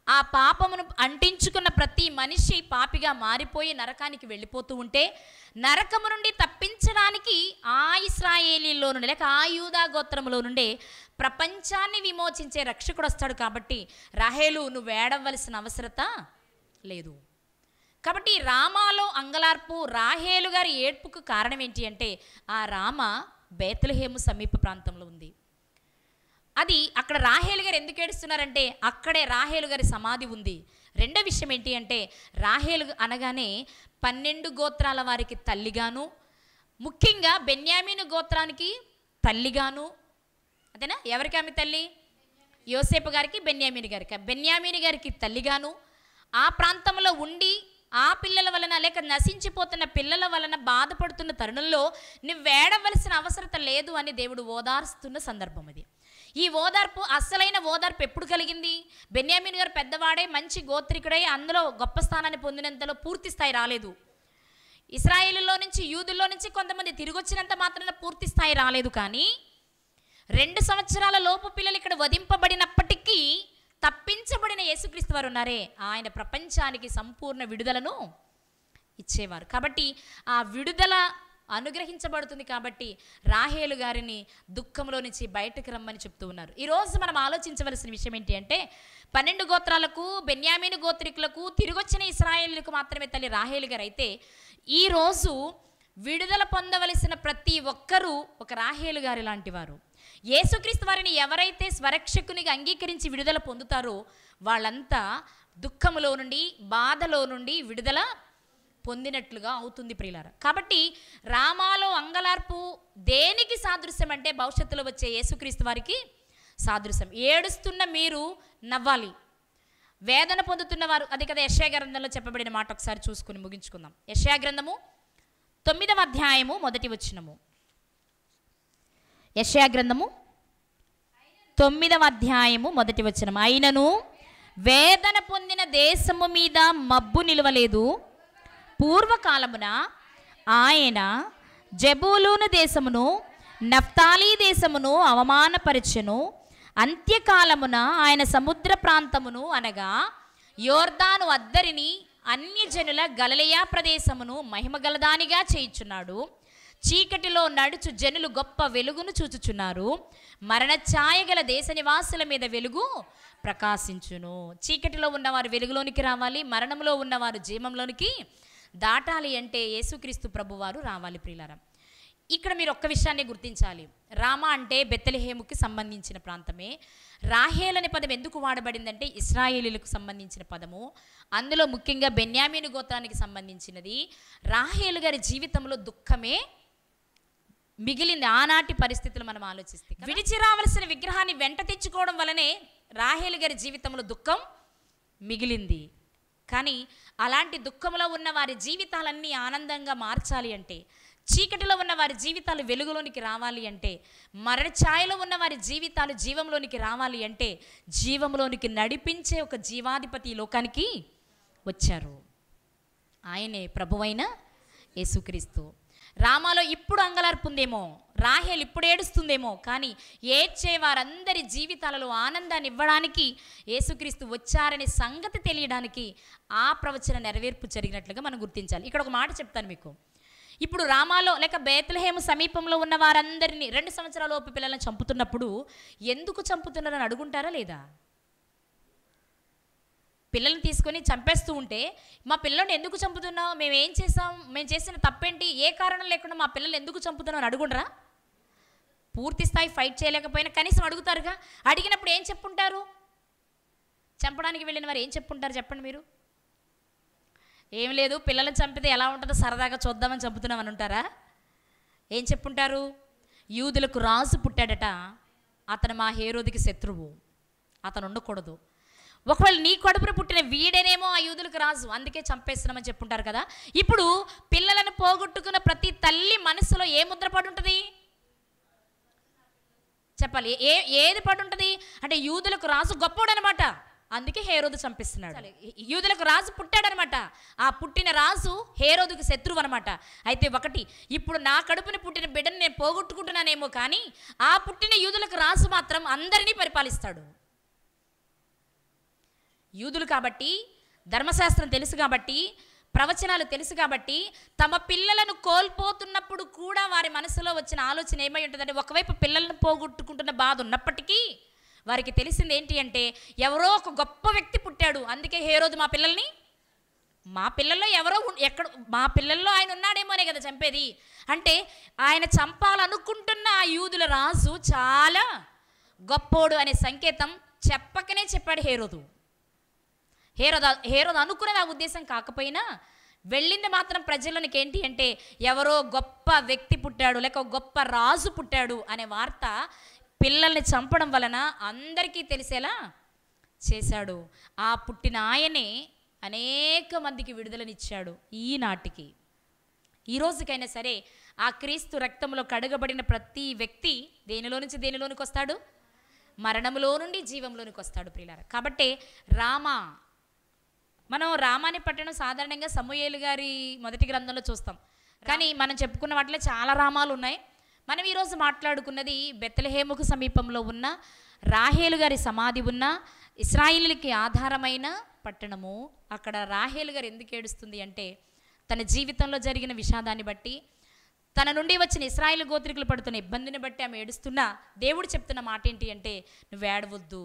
ఆ పాపమును అంటించుకున్న ప్రతి మనిషి పాపిగా మారిపోయి నరకానికి వెళ్ళిపోతూ ఉంటే, నరకము నుండి తప్పించడానికి ఆ ఇశ్రాయేలీలో నుండి, లేక ఆ యూదా గోత్రములో నుండే ప్రపంచాన్ని విమోచించే రక్షకుడు వస్తాడు. కాబట్టి రాహేలు, నువ్వు ఏడవలసిన అవసరత లేదు. కాబట్టి రామాలో అంగలార్పు, రాహేలు గారి ఏడ్పుకు కారణం ఏంటి అంటే, ఆ రామ బేత్లెహేము సమీప ప్రాంతంలో ఉంది. అది అక్కడ రాహేలు గారు ఎందుకు ఏడుస్తున్నారంటే, అక్కడే రాహేలు గారి సమాధి ఉంది. రెండో విషయం ఏంటి అంటే, రాహేలు అనగానే 12 గోత్రాల వారికి తల్లిగాను, ముఖ్యంగా బెన్యామీను గోత్రానికి తల్లిగాను, అదేనా? ఎవరికి ఆమె తల్లి? యోసేపు గారికి, బెన్యామీను గారికి తల్లిగాను, ఆ ప్రాంతంలో ఉండి ఆ పిల్లల వలన, లేక నశించిపోతున్న పిల్లల వలన బాధపడుతున్న తరుణంలో నువ్వు ఏడవలసిన అవసరత లేదు అని దేవుడు ఓదార్స్తున్న సందర్భం అది. ఈ ఓదార్పు, అస్సలైన ఓదార్పు ఎప్పుడు కలిగింది? బెన్యామీను గారు పెద్దవాడే, మంచి గోత్రికుడై అందులో గొప్ప స్థానాన్ని పొందినంతలో పూర్తి స్థాయి రాలేదు. ఇశ్రాయేలులో నుంచి, యూదుల్లో నుంచి కొంతమంది తిరిగి వచ్చినంత మాత్రాన పూర్తి స్థాయి రాలేదు. కానీ 2 సంవత్సరాల లోపు పిల్లలు ఇక్కడ వధింపబడినప్పటికీ తప్పించబడిన యేసుక్రీస్తు వారు ఉన్నారే, ఆయన ప్రపంచానికి సంపూర్ణ విడుదలను ఇచ్చేవారు. కాబట్టి ఆ విడుదల అనుగ్రహించబడుతుంది. కాబట్టి రాహేలు గారిని దుఃఖంలో నుంచి బయటకు రమ్మని చెప్తూ ఉన్నారు. ఈరోజు మనం ఆలోచించవలసిన విషయం ఏంటి అంటే 12 గోత్రాలకు, బెన్యామీను గోత్రికులకు, తిరిగొచ్చిన ఇశ్రాయేలులకు మాత్రమే తల్లి రాహేలు గారు అయితే ఈరోజు విడుదల పొందవలసిన ప్రతి ఒక్కరూ ఒక రాహేలు గారి లాంటి వారు. యేసుక్రీస్తు వారిని ఎవరైతే స్వరక్షకునిగా అంగీకరించి విడుదల పొందుతారో వాళ్ళంతా దుఃఖములో నుండి, బాధలో నుండి విడుదల పొందినట్లుగా అవుతుంది ప్రియులారా. కాబట్టి రామాలో అంగలార్పు దేనికి సాదృశ్యం అంటే భవిష్యత్తులో వచ్చే యేసుక్రీస్తు వారికి సాదృశ్యం. ఏడుస్తున్న మీరు నవ్వాలి, వేదన పొందుతున్న వారు, అది కదా యెషయా గ్రంథంలో చెప్పబడిన మాట. ఒకసారి చూసుకుని ముగించుకుందాం. యెషయా గ్రంథము 9వ అధ్యాయము 1వ వచనము. యెషయా గ్రంథము 9వ అధ్యాయము 1వ వచనం. అయినను వేదన పొందిన దేశము మీద మబ్బు నిలవలేదు. పూర్వకాలమున ఆయన జెబూలూను దేశమును, నఫ్తాలి దేశమును అవమానపరచెను. అంత్యకాలమున ఆయన సముద్ర ప్రాంతమును అనగా యోర్దాను అద్దరిని, అన్యజనుల గలిలయ ప్రదేశమును మహిమగలదానిగా చేయుచున్నాడు. చీకటిలో నడుచు జనులు గొప్ప వెలుగును చూచుచున్నారు. మరణ ఛాయ గల దేశ నివాసుల మీద వెలుగు ప్రకాశించును. చీకటిలో ఉన్నవారు వెలుగులోనికి రావాలి, మరణంలో ఉన్నవారు జీవంలోనికి దాటాలి అంటే యేసుక్రీస్తు ప్రభువారు రావాలి ప్రియులారా. ఇక్కడ మీరు ఒక్క విషయాన్ని గుర్తించాలి. రామ అంటే బెత్లెహేముకి సంబంధించిన ప్రాంతమే. రాహేల్ అనే పదం ఎందుకు వాడబడిందంటే ఇశ్రాయేలీలకు సంబంధించిన పదము, అందులో ముఖ్యంగా బెన్యామీను గోత్రానికి సంబంధించినది. రాహేలు గారి జీవితంలో దుఃఖమే మిగిలింది. ఆనాటి పరిస్థితులు మనం ఆలోచిస్తే విడిచి రావలసిన విగ్రహాన్ని వెంట తెచ్చుకోవడం వలనే రాహేలు గారి జీవితంలో దుఃఖం మిగిలింది. కానీ అలాంటి దుఃఖంలో ఉన్న వారి జీవితాలన్నీ ఆనందంగా మార్చాలి అంటే, చీకటిలో ఉన్న వారి జీవితాలు వెలుగులోనికి రావాలి అంటే, మరణ ఛాయలో ఉన్న వారి జీవితాలు జీవంలోనికి రావాలి అంటే, జీవంలోనికి నడిపించే ఒక జీవాధిపతి ఈ లోకానికి వచ్చారు. ఆయనే ప్రభువైన యేసుక్రీస్తు. రామాలో ఇప్పుడు అంగలార్పుందేమో, రాహేల్ ఇప్పుడు ఏడుస్తుందేమో, కానీ ఏడ్చే వారందరి జీవితాలలో ఆనందాన్ని ఇవ్వడానికి యేసుక్రీస్తు వచ్చారనే సంగతి తెలియడానికి ఆ ప్రవచన నెరవేర్పు జరిగినట్లుగా మనం గుర్తించాలి. ఇక్కడ ఒక మాట చెప్తాను మీకు. ఇప్పుడు రామాలో లేక బేత్లెహేము సమీపంలో ఉన్న వారందరినీ 2 సంవత్సరాలలోపు పిల్లలను చంపుతున్నప్పుడు ఎందుకు చంపుతున్నారని అడుగుంటారా లేదా? పిల్లల్ని తీసుకొని చంపేస్తూ ఉంటే మా పిల్లల్ని ఎందుకు చంపుతున్నావు, మేము ఏం చేసాం, మేము చేసిన తప్పేంటి, ఏ కారణం లేకుండా మా పిల్లల్ని ఎందుకు చంపుతున్నావు అని అడుగుండరా? పూర్తి స్థాయి ఫైట్ చేయలేకపోయినా కనీసం అడుగుతారుగా. అడిగినప్పుడు ఏం చెప్పుంటారు? చంపడానికి వెళ్ళిన వారు ఏం చెప్పుంటారు చెప్పండి మీరు? ఏం లేదు, పిల్లల్ని చంపితే ఎలా ఉంటుందో సరదాగా చూద్దామని చంపుతున్నామని ఉంటారా? ఏం చెప్పుంటారు? యూదులకు రాజు పుట్టాడట, అతను మా హేరోదికి శత్రువు, అతను ఉండకూడదు. ఒకవేళ నీ కడుపున పుట్టిన వీడేనేమో ఆ యూదులకు రాజు, అందుకే చంపేస్తున్నామని చెప్పుంటారు కదా. ఇప్పుడు పిల్లలను పోగొట్టుకున్న ప్రతి తల్లి మనసులో ఏ ముద్ర పడి ఉంటుంది చెప్పాలి? ఏది పడి ఉంటుంది అంటే యూదులకు రాజు గొప్పోడు అనమాట, అందుకే హేరోదు చంపిస్తున్నాడు. యూదులకు రాజు పుట్టాడనమాట, ఆ పుట్టిన రాజు హేరోదుకు శత్రువు అనమాట. అయితే ఒకటి, ఇప్పుడు నా కడుపున పుట్టిన బిడ్డను నేను పోగొట్టుకుంటున్నానేమో, కానీ ఆ పుట్టిన యూదులకు రాజు మాత్రం అందరినీ పరిపాలిస్తాడు. యూదులు కాబట్టి, ధర్మశాస్త్రం తెలుసు కాబట్టి, ప్రవచనాలు తెలుసు కాబట్టి, తమ పిల్లలను కోల్పోతున్నప్పుడు కూడా వారి మనసులో వచ్చిన ఆలోచన ఏమై ఉంటుందంటే, ఒకవైపు పిల్లలను పోగొట్టుకుంటున్న బాధ ఉన్నప్పటికీ వారికి తెలిసింది ఏంటి అంటే, ఎవరో ఒక గొప్ప వ్యక్తి పుట్టాడు, అందుకే హేరోదు మా పిల్లల్లో ఎవరో మా పిల్లల్లో ఆయన ఉన్నాడేమోనే కదా చంపేది. అంటే ఆయన చంపాలనుకుంటున్న ఆ యూదుల రాజు చాలా గొప్పోడు అనే సంకేతం చెప్పకనే చెప్పాడు హేరోదు. హేరోదు అనుకున్నది ఆ ఉద్దేశం కాకపోయినా వెళ్ళింది మాత్రం ప్రజలకి ఏంటి అంటే, ఎవరో గొప్ప వ్యక్తి పుట్టాడు లేక గొప్ప రాజు పుట్టాడు అనే వార్త పిల్లల్ని చంపడం వలన అందరికీ తెలిసేలా చేశాడు. ఆ పుట్టిన ఆయనే అనేక మందికి విడుదలనిచ్చాడు. ఈనాటికి ఈ రోజుకైనా సరే ఆ క్రీస్తు రక్తంలో కడగబడిన ప్రతి వ్యక్తి దేనిలోనికి వస్తాడు? మరణములో నుండి జీవంలోనికి వస్తాడు ప్రియులారా. కాబట్టి మనం రామాని పట్టణం సాధారణంగా సమూయేలు గారి మొదటి గ్రంథంలో చూస్తాం, కానీ మనం చెప్పుకున్న వాటిలో చాలా రామాలు ఉన్నాయి. మనం ఈరోజు మాట్లాడుకున్నది బెత్లెహేముకు సమీపంలో ఉన్న రాహేలు గారి సమాధి ఉన్న ఇశ్రాయేలుకి ఆధారమైన పట్టణము. అక్కడ రాహేలు గారు ఎందుకు ఏడుస్తుంది అంటే, తన జీవితంలో జరిగిన విషాదాన్ని బట్టి, తన నుండి వచ్చిన ఇశ్రాయేలు గోత్రికులు పడుతున్న ఇబ్బందిని బట్టి ఆమె ఏడుస్తున్నా దేవుడు చెప్తున్న మాట ఏంటి అంటే, నువ్వు ఏడవద్దు,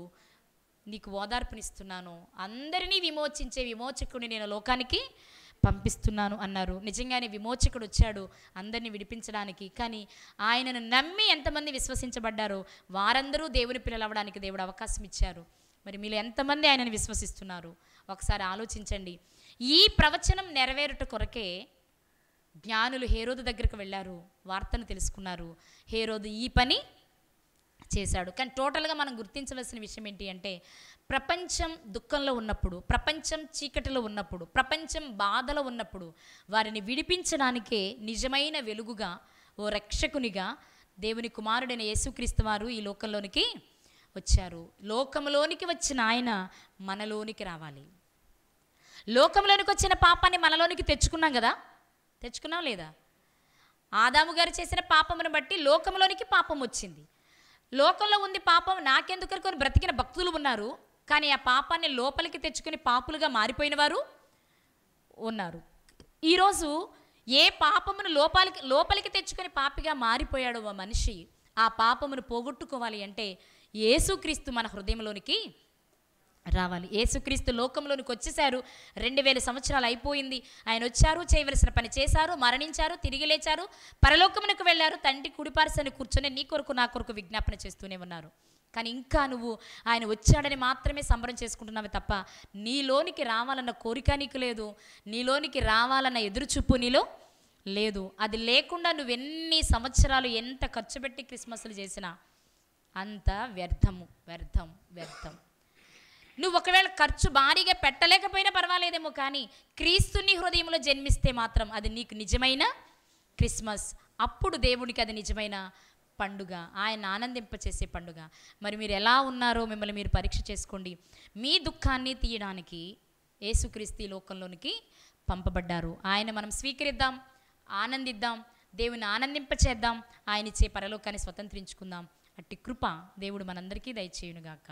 నీకు ఓదార్పునిస్తున్నాను, అందరినీ విమోచించే విమోచకుడిని నేను లోకానికి పంపిస్తున్నాను అన్నారు. నిజంగానే విమోచకుడు వచ్చాడు అందరినీ విడిపించడానికి. కానీ ఆయనను నమ్మి ఎంతమంది విశ్వసించబడ్డారో వారందరూ దేవుని పిల్లలు అవ్వడానికి దేవుడు అవకాశం ఇచ్చారు. మరి మీరు ఎంతమంది ఆయనను విశ్వసిస్తున్నారు ఒకసారి ఆలోచించండి. ఈ ప్రవచనం నెరవేరుట కొరకే జ్ఞానులు హేరోదు దగ్గరకు వెళ్ళారు, వార్తను తెలుసుకున్నారు. హేరోదు ఈ పని చేశాడు. కానీ టోటల్గా మనం గుర్తించవలసిన విషయం ఏంటి అంటే, ప్రపంచం దుఃఖంలో ఉన్నప్పుడు, ప్రపంచం చీకటిలో ఉన్నప్పుడు, ప్రపంచం బాధలో ఉన్నప్పుడు వారిని విడిపించడానికే నిజమైన వెలుగుగా, ఓ రక్షకునిగా దేవుని కుమారుడైన యేసుక్రీస్తు వారు ఈ లోకంలోనికి వచ్చారు. లోకంలోనికి వచ్చిన ఆయన మనలోనికి రావాలి. లోకంలోనికి వచ్చిన పాపాన్ని మనలోనికి తెచ్చుకున్నాం కదా, తెచ్చుకున్నాం లేదా? ఆదాము గారు చేసిన పాపమును బట్టి లోకంలోనికి పాపం వచ్చింది. లోకంలో ఉంది పాపం, నాకెందుకు అనుకొని బ్రతికిన భక్తులు ఉన్నారు. కానీ ఆ పాపాన్ని లోపలికి తెచ్చుకుని పాపులుగా మారిపోయిన వారు ఉన్నారు. ఈరోజు ఏ పాపమును లోపలికి తెచ్చుకొని పాపిగా మారిపోయాడో ఆ మనిషి, ఆ పాపమును పోగొట్టుకోవాలి అంటే యేసుక్రీస్తు మన హృదయంలోనికి రావాలి. యేసుక్రీస్తు లోకంలోనికి వచ్చేసారు. 2000 సంవత్సరాలు అయిపోయింది. ఆయన వచ్చారు, చేయవలసిన పని చేశారు, మరణించారు, తిరిగి లేచారు, పరలోకమునకు వెళ్ళారు, తండ్రి కుడిపార్శ్వన కూర్చొని నీ కొరకు నా కొరకు విజ్ఞాపన చేస్తూనే ఉన్నారు. కానీ ఇంకా నువ్వు ఆయన వచ్చాడని మాత్రమే సంబరం చేసుకుంటున్నావే తప్ప నీలోనికి రావాలన్న కోరిక నీకు లేదు, నీలోనికి రావాలన్న ఎదురుచూపు నీలో లేదు. అది లేకుండా నువ్వెన్ని సంవత్సరాలు ఎంత ఖర్చు పెట్టి క్రిస్మస్లు చేసినా అంత వ్యర్థము, వ్యర్థం, వ్యర్థం. నువ్వు ఒకవేళ ఖర్చు భారీగా పెట్టలేకపోయినా పర్వాలేదేమో, కానీ క్రీస్తుని హృదయంలో జన్మిస్తే మాత్రం అది నీకు నిజమైన క్రిస్మస్. అప్పుడు దేవునికి అది నిజమైన పండుగ, ఆయన ఆనందింపచేసే పండుగ. మరి మీరు ఎలా ఉన్నారో మిమ్మల్ని మీరు పరీక్ష చేసుకోండి. మీ దుఃఖాన్ని తీయడానికి యేసుక్రీస్తు ఈ లోకంలోనికి పంపబడ్డారు. ఆయన మనం స్వీకరిద్దాం, ఆనందిద్దాం, దేవుని ఆనందింపచేద్దాం, ఆయన ఇచ్చే పరలోకాన్ని స్వతంత్రించుకుందాం. అట్టి కృప దేవుడు మనందరికీ దయచేయునుగాక.